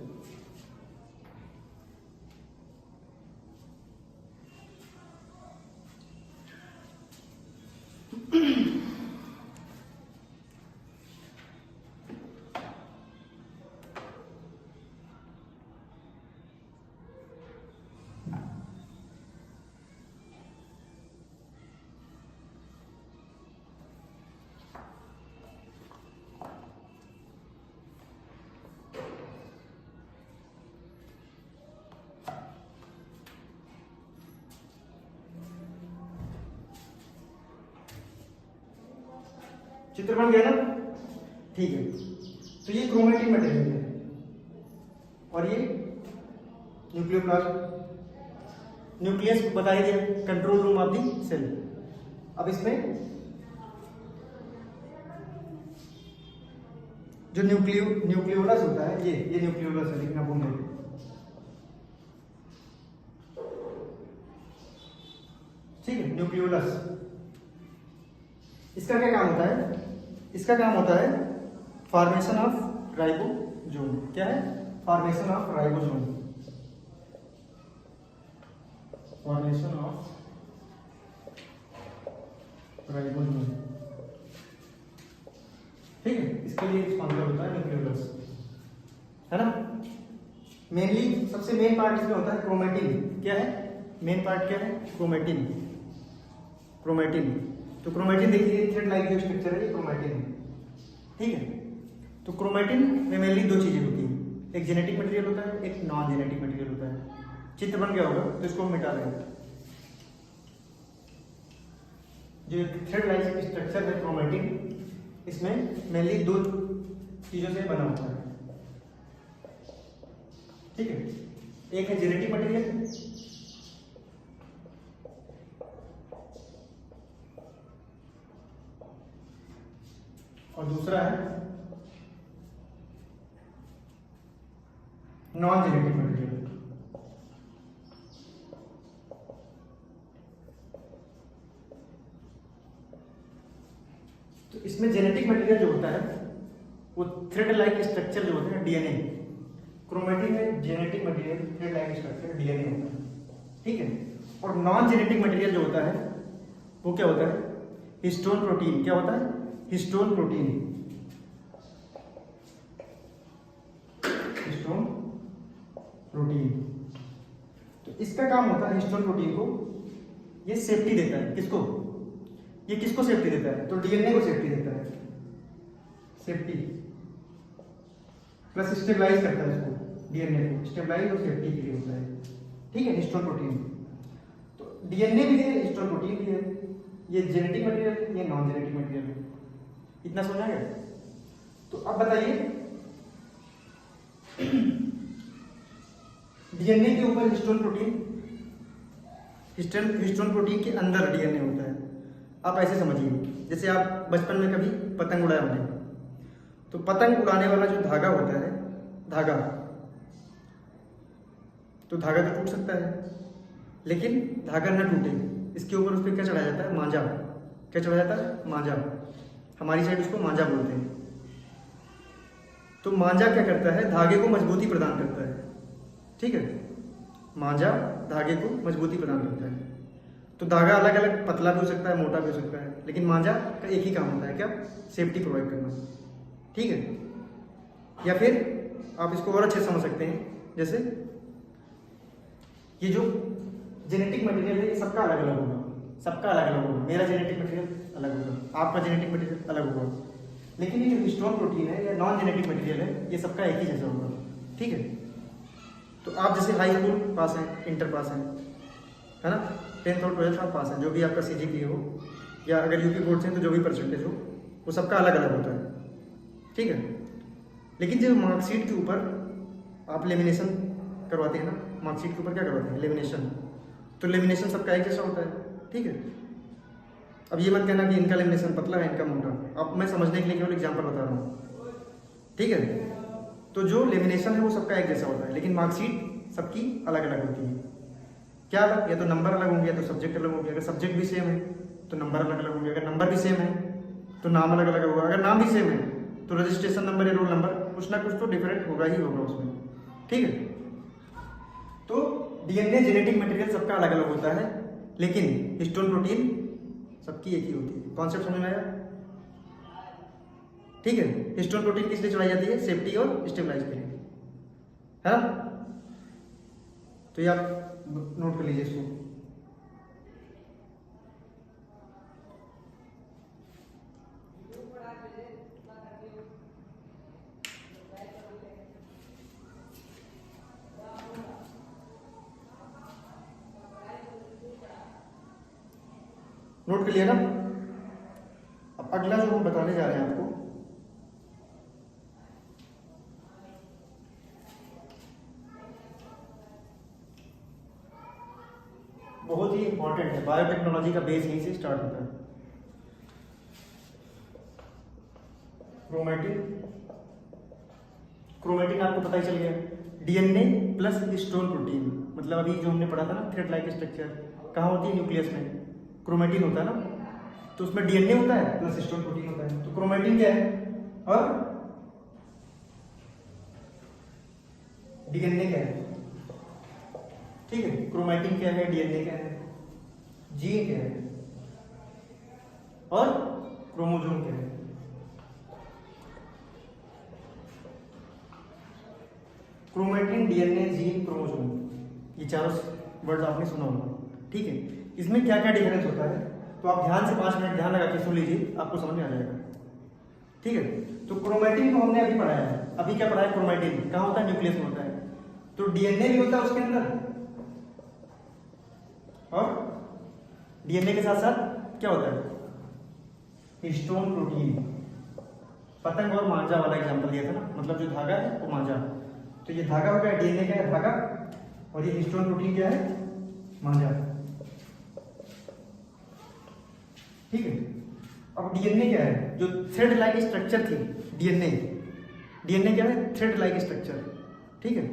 चित्र बन गया ना, ठीक है। तो ये क्रोमैटिन मटेरियल है और ये न्यूक्लियोप्लाज्म, न्यूक्लियस बता ही दिया, control room of the cell. अब इसमें जो न्यूक्लियोलस होता है, ये न्यूक्लियोलस है, लिखना भूल गए। ठीक है, न्यूक्लियोलस। इसका क्या काम होता है? इसका काम होता है फॉर्मेशन ऑफ राइबोसोम। क्या है? Formation of ribosome. Formation of ribosome. ठीक है, इसके लिए रिस्पॉन्सिबल होता है न्यूक्लियोलस, है ना। मेनली सबसे मेन पार्ट इसमें होता है क्रोमेटिन। क्या है मेन पार्ट? क्या है? क्रोमेटिन। क्रोमेटिन। तो क्रोमेटिन देखिए, थ्रेड लाइक जो स्ट्रक्चर है, ये क्रोमेटिन है। ठीक है, तो क्रोमेटिन में मेनली दो चीजें होती हैं, एक जेनेटिक मटेरियल होता है, एक नॉन जेनेटिक मटेरियल होता है। चित्र बन गया होगा, तो इसको हम मिटा देंगे। जो थ्रेड लाइक स्ट्रक्चर है क्रोमेटिन, इसमें मेनली दो चीजों से बना होता है। ठीक है, एक है जेनेटिक मटेरियल, और दूसरा है नॉन जेनेटिक मटेरियल। तो इसमें जेनेटिक मटेरियल जो होता है वो थ्रेड लाइक स्ट्रक्चर जो होता है डीएनए। क्रोमेटिन में genetic material thread like structure DNA होता है। ठीक है, और नॉन जेनेटिक मटेरियल जो होता है वो क्या होता है? Histone protein. क्या होता है? Histone protein. Histone protein. तो इसका काम होता है, हिस्टोन प्रोटीन को ये सेफ्टी देता है। किसको? ये किसको सेफ्टी देता है? तो डीएनए को सेफ्टी देता है। सेफ्टी प्लस स्टेबलाइज करता है इसको, डीएनए को स्टेबलाइज और सेफ्टी के लिए होता है। ठीक है, हिस्टोन प्रोटीन। तो डीएनए भी है, हिस्टोन प्रोटीन भी है। ये जेनेटिक मटेरियल, ये नॉन जेनेटिक मटेरियल है। इतना समझा गया? तो अब बताइए, डीएनए के ऊपर हिस्टोन प्रोटीन, हिस्टोन प्रोटीन के अंदर डीएनए होता है। आप ऐसे समझिए, जैसे आप बचपन में कभी पतंग उड़ाया हमने, तो पतंग उड़ाने वाला जो धागा होता है, धागा, तो धागा तो टूट सकता है, लेकिन धागा न टूटे इसके ऊपर उस पर क्या चढ़ाया जाता है? मांझा। क्या चढ़ाया जाता है? मांझा। हमारी साइड उसको मांझा बोलते हैं। तो मांझा क्या करता है? धागे को मजबूती प्रदान करता है। ठीक है, मांझा धागे को मजबूती प्रदान करता है। तो धागा अलग अलग पतला भी हो सकता है, मोटा भी हो सकता है, लेकिन मांझा का एक ही काम होता है, क्या? सेफ्टी प्रोवाइड करना। ठीक है, या फिर आप इसको और अच्छे समझ सकते हैं, जैसे ये जो जेनेटिक मटेरियल है, ये सबका अलग अलग होगा, सबका अलग अलग होगा। मेरा जेनेटिक मटेरियल अलग होगा, आपका जेनेटिक मटेरियल अलग होगा, लेकिन ये जो हिस्टोन प्रोटीन है या नॉन जेनेटिक मटेरियल है, ये सबका एक ही जैसा होगा। ठीक है, तो आप जैसे हाई स्कूल पास हैं, इंटर पास हैं, है ना, 10th और 12th आप पास हैं, जो भी आपका CGPA हो, या अगर यूपी बोर्ड से हैं तो जो भी परसेंटेज हो, वो सबका अलग अलग होता है। ठीक है, लेकिन जब मार्कशीट के ऊपर आप लेमिनेशन करवाते हैं ना, मार्कशीट के ऊपर क्या करवाते हैं? लेमिनेशन। तो लेमिनेशन सबका एक जैसा होता है। ठीक है, अब ये मत कहना कि इनका लेमिनेशन पतला है, इनका मोटा। अब मैं समझने के लिए केवल एग्जाम्पल बता रहा हूँ। ठीक है, तो जो लेमिनेशन है वो सबका एक जैसा होता है, लेकिन मार्कशीट सबकी अलग अलग होती है। क्या अलग? या तो नंबर अलग होंगे, या तो सब्जेक्ट अलग होंगे। अगर सब्जेक्ट भी सेम है तो नंबर अलग अलग होंगे, अगर नंबर भी सेम है तो नाम अलग अलग होगा, अगर नाम भी सेम है तो रजिस्ट्रेशन नंबर या रोल नंबर कुछ ना कुछ तो डिफरेंट होगा ही होगा उसमें। ठीक है, तो डीएनए जेनेटिक मटेरियल सबका अलग अलग होता है, लेकिन हिस्टोन प्रोटीन सबकी एक ही होती है। कॉन्सेप्ट समझ में आया? ठीक है, हिस्टोन प्रोटीन किस लिए चढ़ाई जाती है? सेफ्टी और स्टेबलाइज के लिए, है ना। तो ये आप नोट कर लीजिए इसको। नोट कर लिया ना? अब अगला जो हम बताने जा रहे हैं आपको, बहुत ही इंपॉर्टेंट है। बायोटेक्नोलॉजी का बेस यहीं से स्टार्ट होता है। क्रोमेटिन क्रोमेटिन आपको पता ही चल गया, डीएनए प्लस हिस्टोन प्रोटीन, मतलब अभी जो हमने पढ़ा था ना थ्रेड लाइक स्ट्रक्चर, कहाँ होती है? न्यूक्लियस में क्रोमेटिन होता है ना, तो उसमें डीएनए होता है प्लस हिस्टोन प्रोटीन होता है। तो क्रोमेटिन क्या है और डीएनए क्या है? ठीक है, क्रोमेटिन क्या है, डीएनए क्या है, जीन क्या है और क्रोमोसोम क्या है। क्रोमेटिन, डीएनए, जीन, क्रोमोसोम, ये चारों वर्ड्स आपने सुना होगा। ठीक है, इसमें क्या क्या डिफरेंस होता है तो आप ध्यान से 5 मिनट ध्यान लगा के सुन लीजिए, आपको समझ में आ जाएगा। ठीक है, तो क्रोमेटिन को हमने अभी पढ़ाया है। अभी क्या पढ़ा है? क्रोमेटिन कहाँ होता है? न्यूक्लियस में होता है। तो डीएनए भी होता है उसके अंदर, और डीएनए के साथ साथ क्या होता है? Histone protein. पतंग और मांझा वाला एग्जांपल दिया था ना, मतलब जो धागा है वो मांझा, तो ये धागा हो गया, डीएनए क्या है? धागा, और ये हिस्टोन प्रोटीन क्या है? मांझा। ठीक है, अब डीएनए क्या है? जो थ्रेड लाइक स्ट्रक्चर थी डीएनए, डीएनए क्या है? Thread like structure. ठीक है,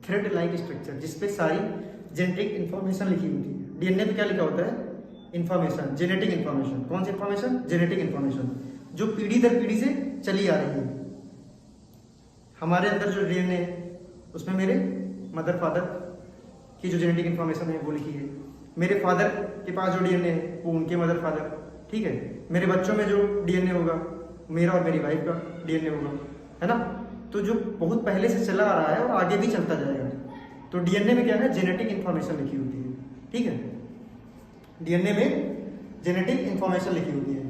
थ्रेड लाइक स्ट्रक्चर जिसपे सारी जेनेटिक इंफॉर्मेशन लिखी होती है। डीएनए पे क्या लिखा होता है? Information, genetic information. कौन सी इंफॉर्मेशन? जेनेटिक इंफॉर्मेशन, जो पीढ़ी दर पीढ़ी से चली आ रही है। हमारे अंदर जो डीएनए है उसमें मेरे मदर फादर की जो जेनेटिक इंफॉर्मेशन है वो लिखी है, मेरे फादर के पास जो डीएनए है वो उनके मदर फादर। ठीक है, मेरे बच्चों में जो डीएनए होगा मेरा और मेरी वाइफ का डीएनए होगा, है ना। तो जो बहुत पहले से चला आ रहा है और आगे भी चलता जाएगा। तो डीएनए में क्या है? जेनेटिक इंफॉर्मेशन लिखी होती है। ठीक है, डीएनए में जेनेटिक इंफॉर्मेशन लिखी होती है,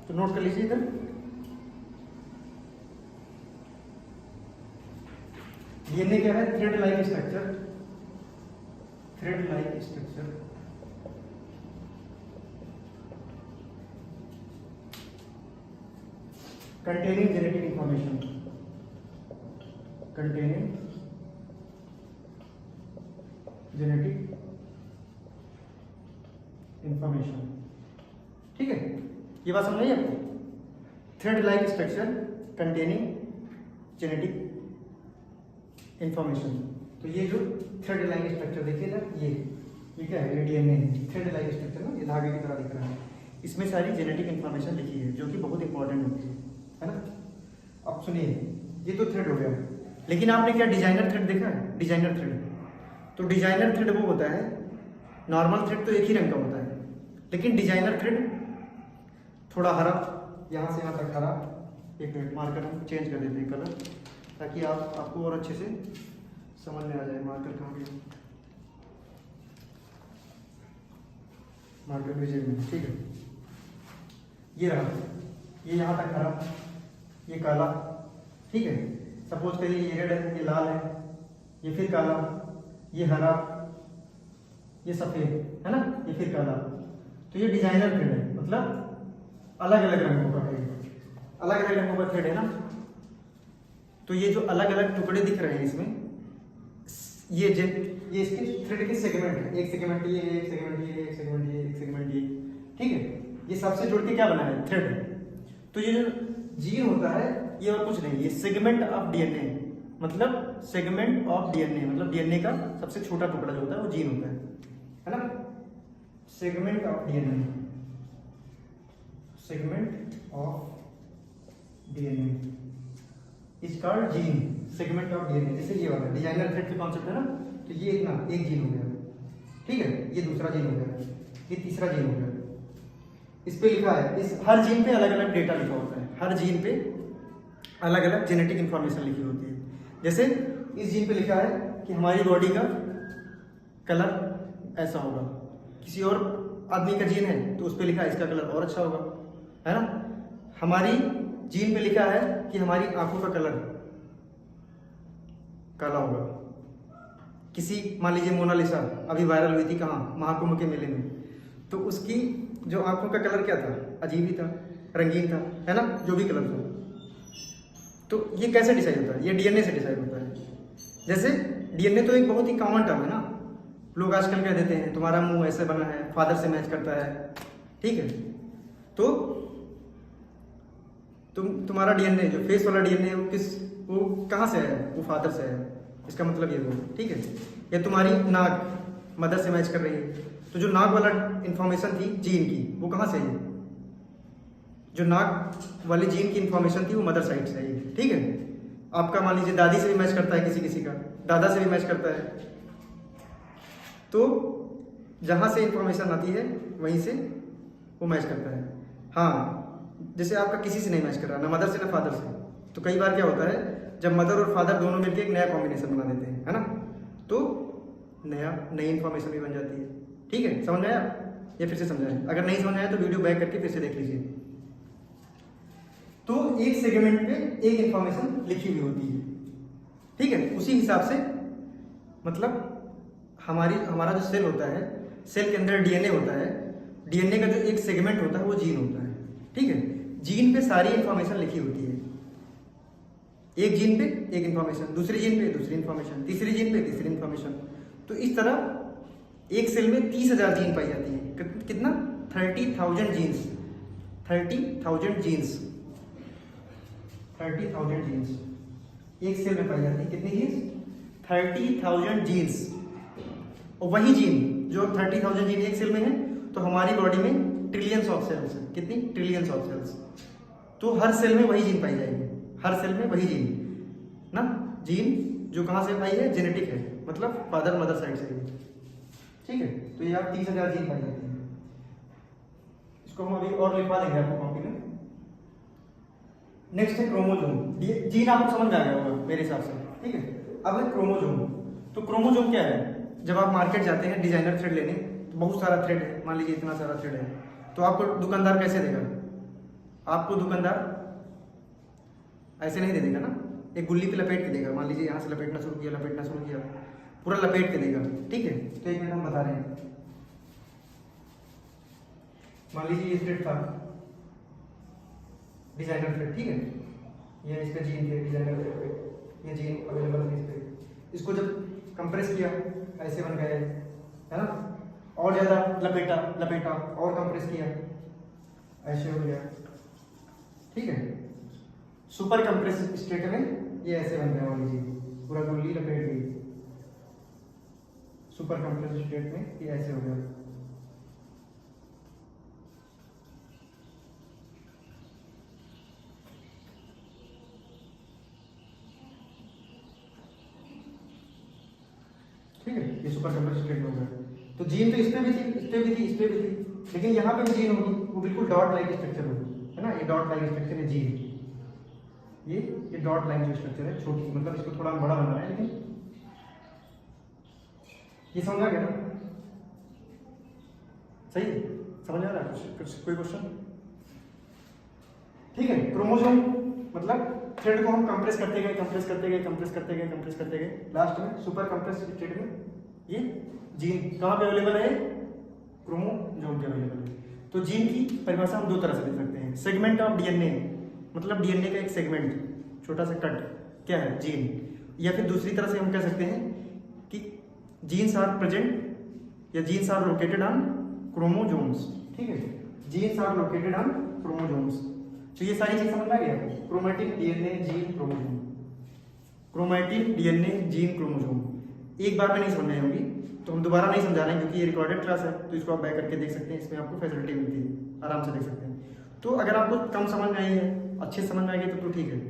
तो नोट कर लीजिए इधर। डीएनए क्या है? Thread like structure, thread like structure containing genetic information, containing genetic information। ठीक है, ये बात समझ आई आपको? Thread like structure containing genetic information. तो ये जो थ्रेड लाइक स्ट्रक्चर देखिए ना, ये क्या है? ये डीएनए थ्रेड लाइक स्ट्रक्चर ना, ये धागे की तरह दिख रहा है, इसमें सारी जेनेटिक इंफॉर्मेशन लिखी है जो कि बहुत इंपॉर्टेंट होती है ना। अब सुनिए, ये तो थ्रेड हो गया, लेकिन आपने क्या डिजाइनर थ्रेड देखा है? डिजाइनर थ्रेड, तो डिजाइनर थ्रेड वो होता है, नॉर्मल थ्रेड तो एक ही रंग का होता है, लेकिन डिजाइनर थ्रेड थोड़ा हरा, यहाँ से यहाँ तक हरा। एक मिनट, मार्कर हम चेंज कर देते हैं कलर, ताकि आपको और अच्छे से समझ में आ जाए। मार्कर कहाँ गया? मार्कर भी जेब में। ठीक है, ये रहा, ये यहाँ तक हरा, ये काला। ठीक है, सपोज करिए ये रेड है, ये लाल है, ये फिर काला, ये हरा, ये सफेद, है ना, ये फिर काला। तो ये डिजाइनर थ्रेड है, मतलब अलग अलग रंगों का है, अलग अलग रंगों का थ्रेड है ना। तो ये जो अलग अलग टुकड़े दिख रहे हैं इसमें, ये इसके थ्रेड के सेगमेंट है। एक सेगमेंट ये, एक सेगमेंट ये, एक सेगमेंट ये, एक सेगमेंट ये। ठीक है, ये सबसे जुड़ के क्या बना है? थ्रेड। तो ये जो जीन होता है ये और कुछ नहीं, ये सेगमेंट ऑफ डीएनए, मतलब सेगमेंट ऑफ डीएनए, मतलब डीएनए का सबसे छोटा टुकड़ा जो होता है वो जीन होता है ना। Segment of DNA, segment of DNA is called gene, segment of DNA. जैसे ये वाला डिजाइनर थ्रेड का कॉन्सेप्ट है ना, तो ये एक जीन हो गया। ठीक है, ये दूसरा जीन हो गया, ये तीसरा जीन हो गया। इस पे लिखा है, इस हर जीन पे अलग अलग डेटा लिखा होता है, हर जीन पे अलग अलग जेनेटिक इंफॉर्मेशन लिखी होती है। जैसे इस जीन पे लिखा है कि हमारी बॉडी का कलर ऐसा होगा, किसी और आदमी का जीन है तो उस पे लिखा है इसका कलर और अच्छा होगा, है ना। हमारी जीन पे लिखा है कि हमारी आंखों का कलर काला होगा। किसी, मान लीजिए मोनालिसा अभी वायरल हुई थी कहाँ? महाकुंभ के मेले में, तो उसकी जो आंखों का कलर क्या था? अजीब ही था, रंगीन था, है ना, जो भी कलर था। तो ये कैसे डिसाइड होता है? ये डीएनए से डिसाइड होता है। जैसे डीएनए तो एक बहुत ही कॉमन टर्म है ना, लोग आजकल कह देते हैं तुम्हारा मुंह ऐसे बना है, फादर से मैच करता है। ठीक है, तो तुम्हारा डीएनए जो फेस वाला डीएनए है वो कहाँ से है? वो फादर से है, इसका मतलब ये वो, ठीक है। या तुम्हारी नाक मदर से मैच कर रही है, तो जो नाक वाला इंफॉर्मेशन थी जीन की वो कहाँ से है? जो नाक वाली जीन की इंफॉर्मेशन थी वो मदर साइड से है, ठीक है। आपका मान लीजिए दादी से भी मैच करता है, किसी किसी का दादा से भी मैच करता है, तो जहाँ से इंफॉर्मेशन आती है वहीं से वो मैच करता है। हाँ, जैसे आपका किसी से नहीं मैच कर रहा, ना मदर से ना फादर से, तो कई बार क्या होता है जब मदर और फादर दोनों मिलकर एक नया कॉम्बिनेशन बना देते हैं, है ना, तो नई इंफॉर्मेशन भी बन जाती है, ठीक है। समझ में आया या फिर से समझाएं? अगर नहीं समझ आया तो वीडियो बैक करके फिर से देख लीजिए। तो एक सेगमेंट पे एक इंफॉर्मेशन लिखी हुई होती है, ठीक है। उसी हिसाब से मतलब हमारा जो सेल होता है, सेल के अंदर डीएनए होता है, डीएनए का जो एक सेगमेंट होता है वो जीन होता है, ठीक है। जीन पे सारी इंफॉर्मेशन लिखी होती है, एक जीन पे एक इंफॉर्मेशन, दूसरी जीन पे दूसरी इंफॉर्मेशन, तीसरी जीन पे तीसरी इंफॉर्मेशन। तो इस तरह एक सेल में 30,000 जीन पाई जाती है। कितना? 30,000 जीन्स, 30,000 जीन्स, 30,000 जीन्स एक सेल में पाई जाती है। कितनी जीन्स? 30,000 जीन्स। और वही जीन जो 30,000 जीन एक सेल में है, तो हमारी बॉडी में ट्रिलियंस ऑफ सेल्स है। कितनी? Trillions of cells. तो हर सेल में वही जीन पाई जाएगी, हर सेल में वही जीन ना। जीन जो कहाँ से पाई है? जेनेटिक है, मतलब फादर मदर साइड से, ठीक है। तो ये आप 30,000 जीन पाई जाती है। इसको हम अभी और लिखवा देंगे आपको कॉपी में। नेक्स्ट है क्रोमोजोम। जीन आपको समझ में आ गया होगा मेरे हिसाब से, ठीक है। अब है क्रोमोजोम। तो क्रोमोजोम क्या है? जब आप मार्केट जाते हैं डिजाइनर थ्रेड लेने, तो बहुत सारा थ्रेड है, मान लीजिए इतना सारा थ्रेड है, तो आपको दुकानदार कैसे देगा? आपको दुकानदार ऐसे नहीं दे देगा ना, एक गुल्ली पे लपेट के देगा। मान लीजिए यहाँ से लपेटना शुरू किया, पूरा लपेट के देगा, ठीक है। तो एक मिनट हम बता रहे हैं। मान लीजिए ये थ्रेड था डिजाइनर थ्रेड, ठीक है। ये इसका जीन थे डिजाइनर थ्रेड पे, ये जीन अवेलेबल है इस पे। इसको जब कंप्रेस किया ऐसे बन गए, है ना, और ज्यादा लपेटा और कंप्रेस किया ऐसे हो गया, ठीक है। सुपर कंप्रेस स्टेट में ये ऐसे बन गया, मान लीजिए पूरा गुल्ली लपेट गई। सुपर कंप्रेस स्टेट में ये ऐसे हो गया, ठीक है। ये सुपर कंप्रेस स्टेट में हो गया। तो जीन तो इसमें भी थी, इस पे भी थी, इस पे भी थी, लेकिन यहाँ पे भी जीन होगी, वो बिल्कुल डॉट लाइक स्ट्रक्चर होगी, है ना। ये डॉट लाइक स्ट्रक्चर है जीन, ये डॉट लाइन जो स्ट्रक्चर है छोटी, मतलब इसको थोड़ा बड़ा बना है, लेकिन ये समझ आ गया ना? सही है, समझ आ रहा है? कुछ कोई क्वेश्चन? ठीक है। क्रोमोसोम मतलब थ्रेड को हम कंप्रेस करते गए, लास्ट में सुपर कंप्रेस स्टेट में ये जीन कहाँ पे अवेलेबल है? क्रोमोसोम पे अवेलेबल है। तो जीन की परिभाषा हम दो तरह से दे सकते हैं। सेगमेंट ऑफ डीएनए, मतलब डीएनए का एक सेगमेंट, छोटा सा कट, क्या है? जीन। या फिर दूसरी तरह से हम कह सकते हैं कि जीन्स आर प्रेजेंट या genes are located on chromosomes, ठीक है। Genes are located on chromosomes. तो ये सारी चीज समझ में आ गया? Chromatin, DNA, gene, chromosome. Chromatin, DNA, gene, chromosome एक बार में नहीं समझ में आएंगी, तो हम दोबारा नहीं समझा रहे हैं क्योंकि ये रिकॉर्डेड क्लास है, तो इसको आप बैक करके देख सकते हैं, इसमें आपको फैसिलिटी मिलती है, आराम से देख सकते हैं। तो अगर आपको कम समझ में आई है, अच्छे समझ में आएगी तो ठीक है।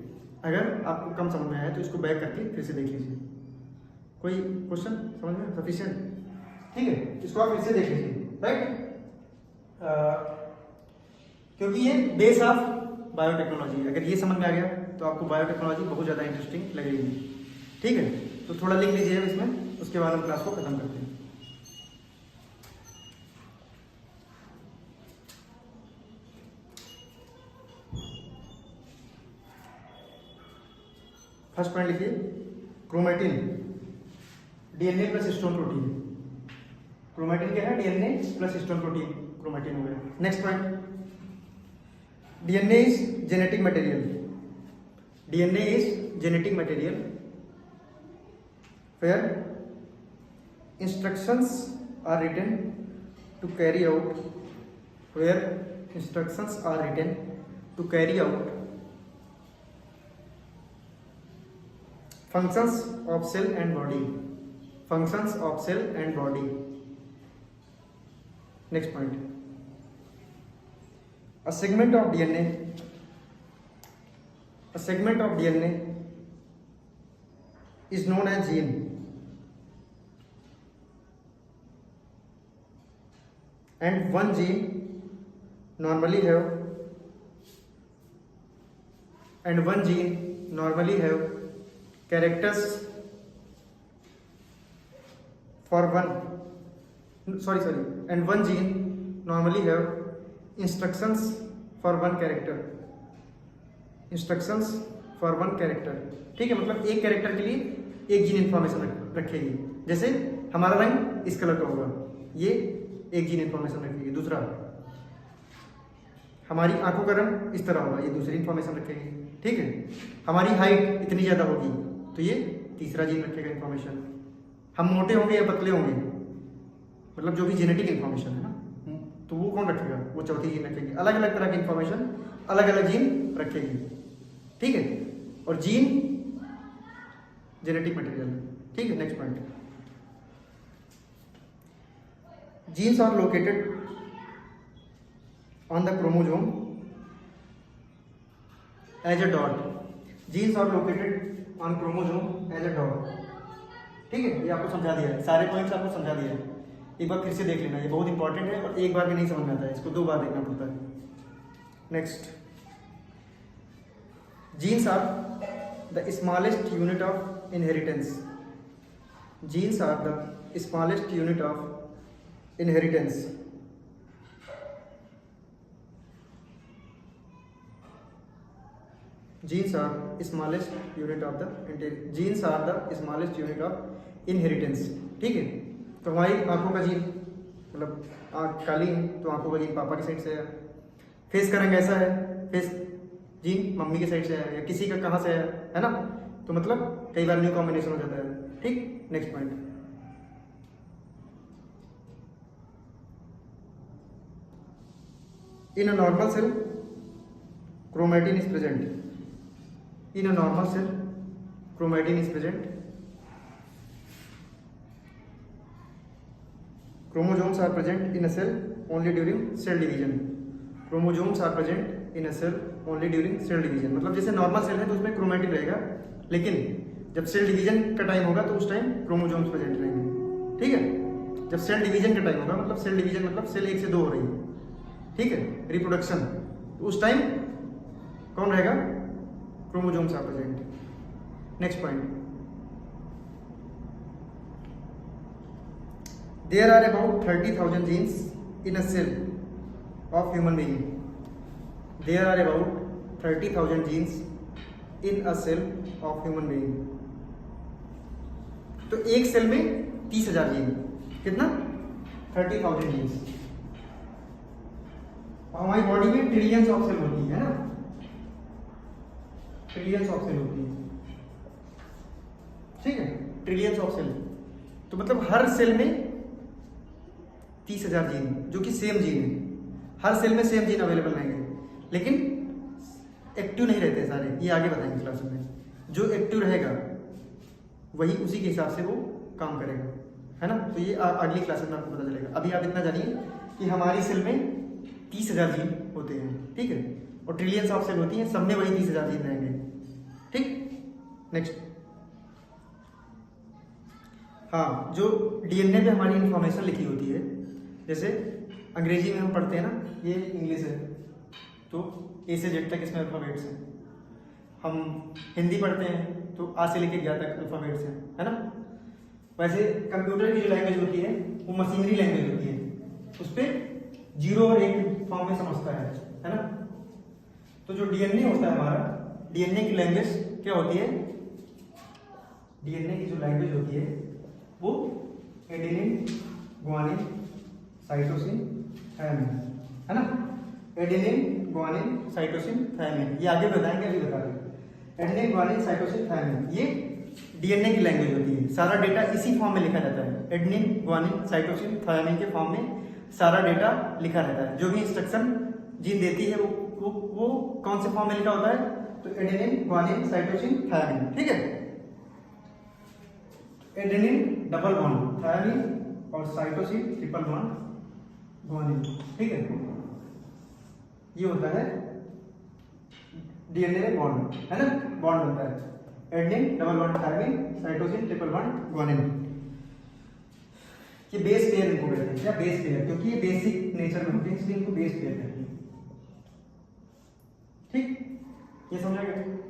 अगर आपको कम समझ में आया है तो इसको बैक करके फिर से देख लीजिए। कोई क्वेश्चन समझ में सफिशिएंट? ठीक है, इसको आप फिर से देख लीजिए, राइट। क्योंकि ये बेस ऑफ बायोटेक्नोलॉजी, अगर ये समझ में आ गया तो आपको बायोटेक्नोलॉजी बहुत ज़्यादा इंटरेस्टिंग लगेगी, ठीक है। तो थोड़ा लिख लीजिए इसमें, उसके बाद हम क्लास को खत्म करते हैं। फर्स्ट पॉइंट लिखिए, chromatin DNA plus histone protein. Chromatin क्या है? DNA plus histone protein, chromatin हो गया। Next point, DNA is genetic material. DNA is genetic material where instructions are written to carry out functions of cell and body, functions of cell and body. Next point, a segment of DNA, a segment of DNA is known as gene and one gene normally have characters for and one gene normally have instructions for one character, instructions for one character. ठीक है, मतलब एक character के लिए एक gene information रखेगी। जैसे हमारा रंग इस कलर का होगा, ये एक जीन इंफॉर्मेशन रखेगी। दूसरा, हमारी आंखों का रंग इस तरह होगा, ये दूसरी इंफॉर्मेशन रखेगी। ठीक है, हमारी हाइट इतनी ज़्यादा होगी तो ये तीसरा जीन रखेगा इंफॉर्मेशन। हम मोटे होंगे या पतले होंगे, मतलब जो भी जेनेटिक इंफॉर्मेशन है ना, तो वो कौन रखेगा, वो चौथी जीन रखेगी। अलग अलग तरह की इंफॉर्मेशन अलग अलग जीन रखेगी। ठीक है, और जीन जेनेटिक मटेरियल है। ठीक है, next point, genes are located on the chromosome as a dot, genes are located on chromosome as a dot. ठीक है, ये आपको समझा दिया है, सारे पॉइंट्स आपको समझा दिया है। एक बार फिर से देख लेना, ये बहुत इंपॉर्टेंट है और एक बार भी नहीं समझ में आता है, इसको 2 बार देखना पड़ता है। Next, genes are the smallest unit of inheritance, genes are the smallest unit of inheritance, genes are smallest unit of the genes are the smallest unit of inheritance। ठीक है, तो हमारी आंखों का जीन, मतलब आँख काली है तो आंखों का जीन पापा की साइड से है। फेस का रंग ऐसा है, फेस जीन मम्मी के साइड से है, या किसी का कहाँ से है ना, तो मतलब कई बार न्यू कॉम्बिनेशन हो जाता है। ठीक, next point, in a normal cell chromatin is present, in a normal cell chromatin is present, chromosomes are present in a cell only during cell division, chromosomes are present in a cell only during cell division। मतलब जैसे normal cell है तो उसमें chromatin रहेगा, लेकिन जब cell division का time होगा तो उस टाइम क्रोमोसोम्स प्रेजेंट रहेंगे। ठीक है, जब सेल डिवीजन का टाइम होगा, मतलब सेल डिवीजन मतलब सेल 1 से 2 हो रही है, ठीक है, रिप्रोडक्शन, तो उस टाइम कौन रहेगा, chromosomes are present. Next point, there are about 30,000 genes in a cell of human being, there are about 30,000 genes in a cell of human being। तो एक सेल में 30,000 जीन, कितना, 30,000 जीन्स। हमारी बॉडी में ट्रिलियंस ऑफ सेल होती है ना, trillions of cell होती है। ठीक है, ट्रिलियंस ऑफ सेल, तो मतलब हर सेल में 30,000 जीन, जो कि सेम जीन है, हर सेल में सेम जीन अवेलेबल रहेंगे, लेकिन एक्टिव नहीं रहते सारे, ये आगे बताएंगे क्लास में। जो एक्टिव रहेगा वही उसी के हिसाब से वो काम करेगा, है ना, तो ये अगली क्लास में आपको पता चलेगा। अभी आप इतना जानिए कि हमारी सेल में 30,000 जीन होते हैं। ठीक है, और ट्रिलियंस ऑफ सेल होती हैं, सब में वही 30,000 जीन रहेंगे। ठीक, नेक्स्ट, हाँ, जो डीएनए पे हमारी इंफॉर्मेशन लिखी होती है, जैसे अंग्रेजी में हम पढ़ते हैं ना, ये इंग्लिश है तो ए से जेड तक इसमें अल्फ़ाबेट्स हैं। हम हिंदी पढ़ते हैं तो आ से लेके ज्ञा तक अल्फ़ाबेट्स हैं, है ना। वैसे कंप्यूटर की जो लैंग्वेज होती है वो मशीनरी लैंग्वेज होती है, उस पर 0 और 1 फॉर्म में समझता है ना। तो जो डीएनए होता है हमारा, डीएनए की लैंग्वेज क्या होती है, डीएनए की जो लैंग्वेज होती है वो एडेनिन, ग्वानिन, साइटोसिन, थायमिन, है ना। एडेनिन, ग्वानिन, साइटोसिन, थायमिन, ये आगे बताएंगे, अभी बता दें। एडेनिन, ग्वानिन, साइटोसिन, थायमिन, ये डीएनए की लैंग्वेज होती है। सारा डेटा इसी फॉर्म में लिखा जाता है, एडेनिन, ग्वानिन, साइटोसिन, थायमिन के फॉर्म में सारा डेटा लिखा रहता है। जो भी इंस्ट्रक्शन जीन देती है वो कौन से फॉर्म में लिखा होता है, तो एडेनिन, ग्वानिन, साइटोसिन, थायमिन। ठीक है, एडेनिन डबल बॉन्ड थायमिन और साइटोसिन ट्रिपल बॉन्ड गुआनिन, ठीक है। ये होता है डीएनए में बॉन्ड, है ना, बॉन्ड बनता है adenine double bond thymine cytosine triple bond guanine. ये बेस पेयर इनको कहते हैं, क्या बेस पेयर, क्योंकि ये बेसिक नेचर में होते हैं इसलिए इनको बेस पेयर कहते हैं, ठीक, ये समझा गया।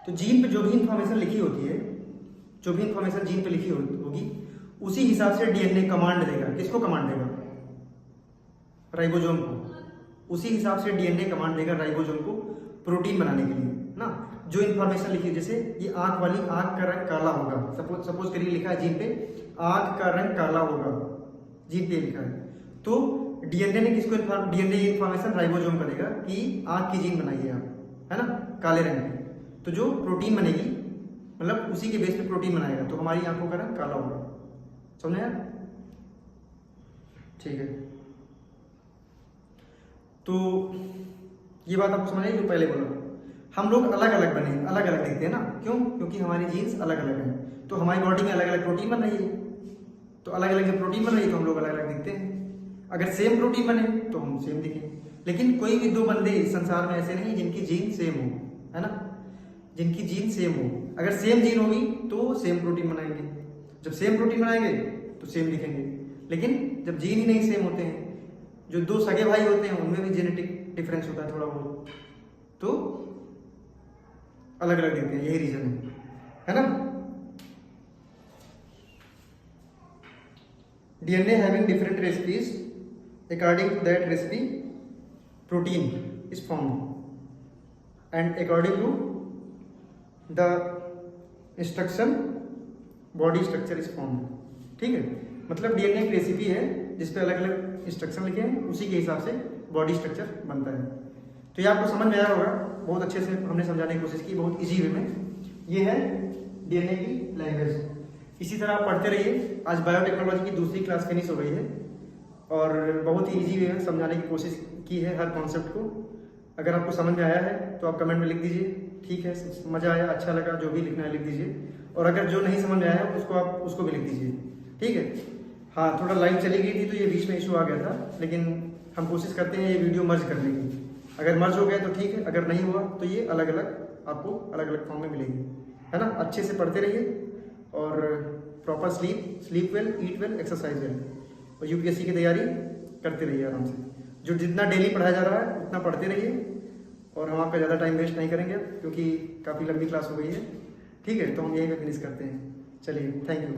तो जीन पे जो भी इंफॉर्मेशन लिखी होती है, जो भी इंफॉर्मेशन जीन पे लिखी होगी उसी हिसाब से डीएनए कमांड देगा। किसको कमांड देगा? राइबोसोम को। उसी हिसाब से डीएनए कमांड देगा राइबोसोम को प्रोटीन बनाने के लिए ना। जो इंफॉर्मेशन लिखी, जैसे ये आंख वाली, आंख का रंग काला होगा, सपोज करिए लिखा है जीन पे आंख का रंग काला होगा, जीन पे लिखा है, तो डीएनए ने किसको डीएनए ये इंफॉर्मेशन राइबोसोम को देगा कि आंख की जीन बनाइए आप, है ना, काले रंग की। तो जो प्रोटीन बनेगी, मतलब उसी के बेस पे प्रोटीन बनाएगा, तो हमारी आंखों का रंग काला होगा। समझे यार? ठीक है। तो ये बात आपको समझ आई जो पहले बोला, हम लोग अलग अलग बने, अलग अलग दिखते हैं ना। क्यों? क्योंकि हमारी जीन्स अलग अलग हैं, तो हमारी बॉडी में अलग अलग प्रोटीन बन रही है, तो अलग अलग जब प्रोटीन बन रही है तो हम लोग अलग अलग दिखते हैं। अगर सेम प्रोटीन बने तो हम सेम दिखें, लेकिन कोई भी दो बंदे इस संसार में ऐसे नहीं जिनकी जीन सेम हो, है ना, जिनकी जीन सेम हो। अगर सेम जीन होगी तो सेम प्रोटीन बनाएंगे, जब सेम प्रोटीन बनाएंगे तो सेम दिखेंगे। लेकिन जब जीन ही नहीं सेम होते हैं, जो दो सगे भाई होते हैं उनमें भी जेनेटिक डिफरेंस होता है थोड़ा बहुत, तो अलग अलग दिखते हैं। यही रीजन है ना। DNA having different recipes, according to that recipe protein is formed and according to the instruction body structure is formed, ठीक है। मतलब डीएनए एक रेसिपी है जिसपे अलग अलग इंस्ट्रक्शन लिखे हैं, उसी के हिसाब से बॉडी स्ट्रक्चर बनता है। तो ये आपको समझ में आया होगा, बहुत अच्छे से हमने समझाने की कोशिश की, बहुत इजी वे में। ये है डीएनए की लैंग्वेज। इसी तरह आप पढ़ते रहिए। आज बायोटेक्नोलॉजी की दूसरी क्लास फिनिश हो गई है और बहुत ही इजी वे में समझाने की कोशिश की है हर कॉन्सेप्ट को। अगर आपको समझ में आया है तो आप कमेंट में लिख दीजिए, ठीक है, मज़ा आया, अच्छा लगा, जो भी लिखना है लिख दीजिए। और अगर जो नहीं समझ में आया है उसको आप उसको भी लिख दीजिए, ठीक है। हाँ, थोड़ा लाइव चली गई थी तो ये बीच में इशू आ गया था, लेकिन हम कोशिश करते हैं ये वीडियो मर्ज करने की। अगर मर्ज हो गया तो ठीक है, अगर नहीं हुआ तो ये अलग अलग आपको अलग अलग फॉर्म में मिलेगी, है ना। अच्छे से पढ़ते रहिए और प्रॉपर स्लीप वेल, ईट वेल, एक्सरसाइज वेल, और यूपीएससी की तैयारी करते रहिए आराम से। जो जितना डेली पढ़ाया जा रहा है उतना पढ़ते रहिए, और हम आपका ज़्यादा टाइम वेस्ट नहीं करेंगे क्योंकि काफ़ी लंबी क्लास हो गई है, ठीक है। तो हम यहीं पे फिनिश करते हैं। चलिए, थैंक यू।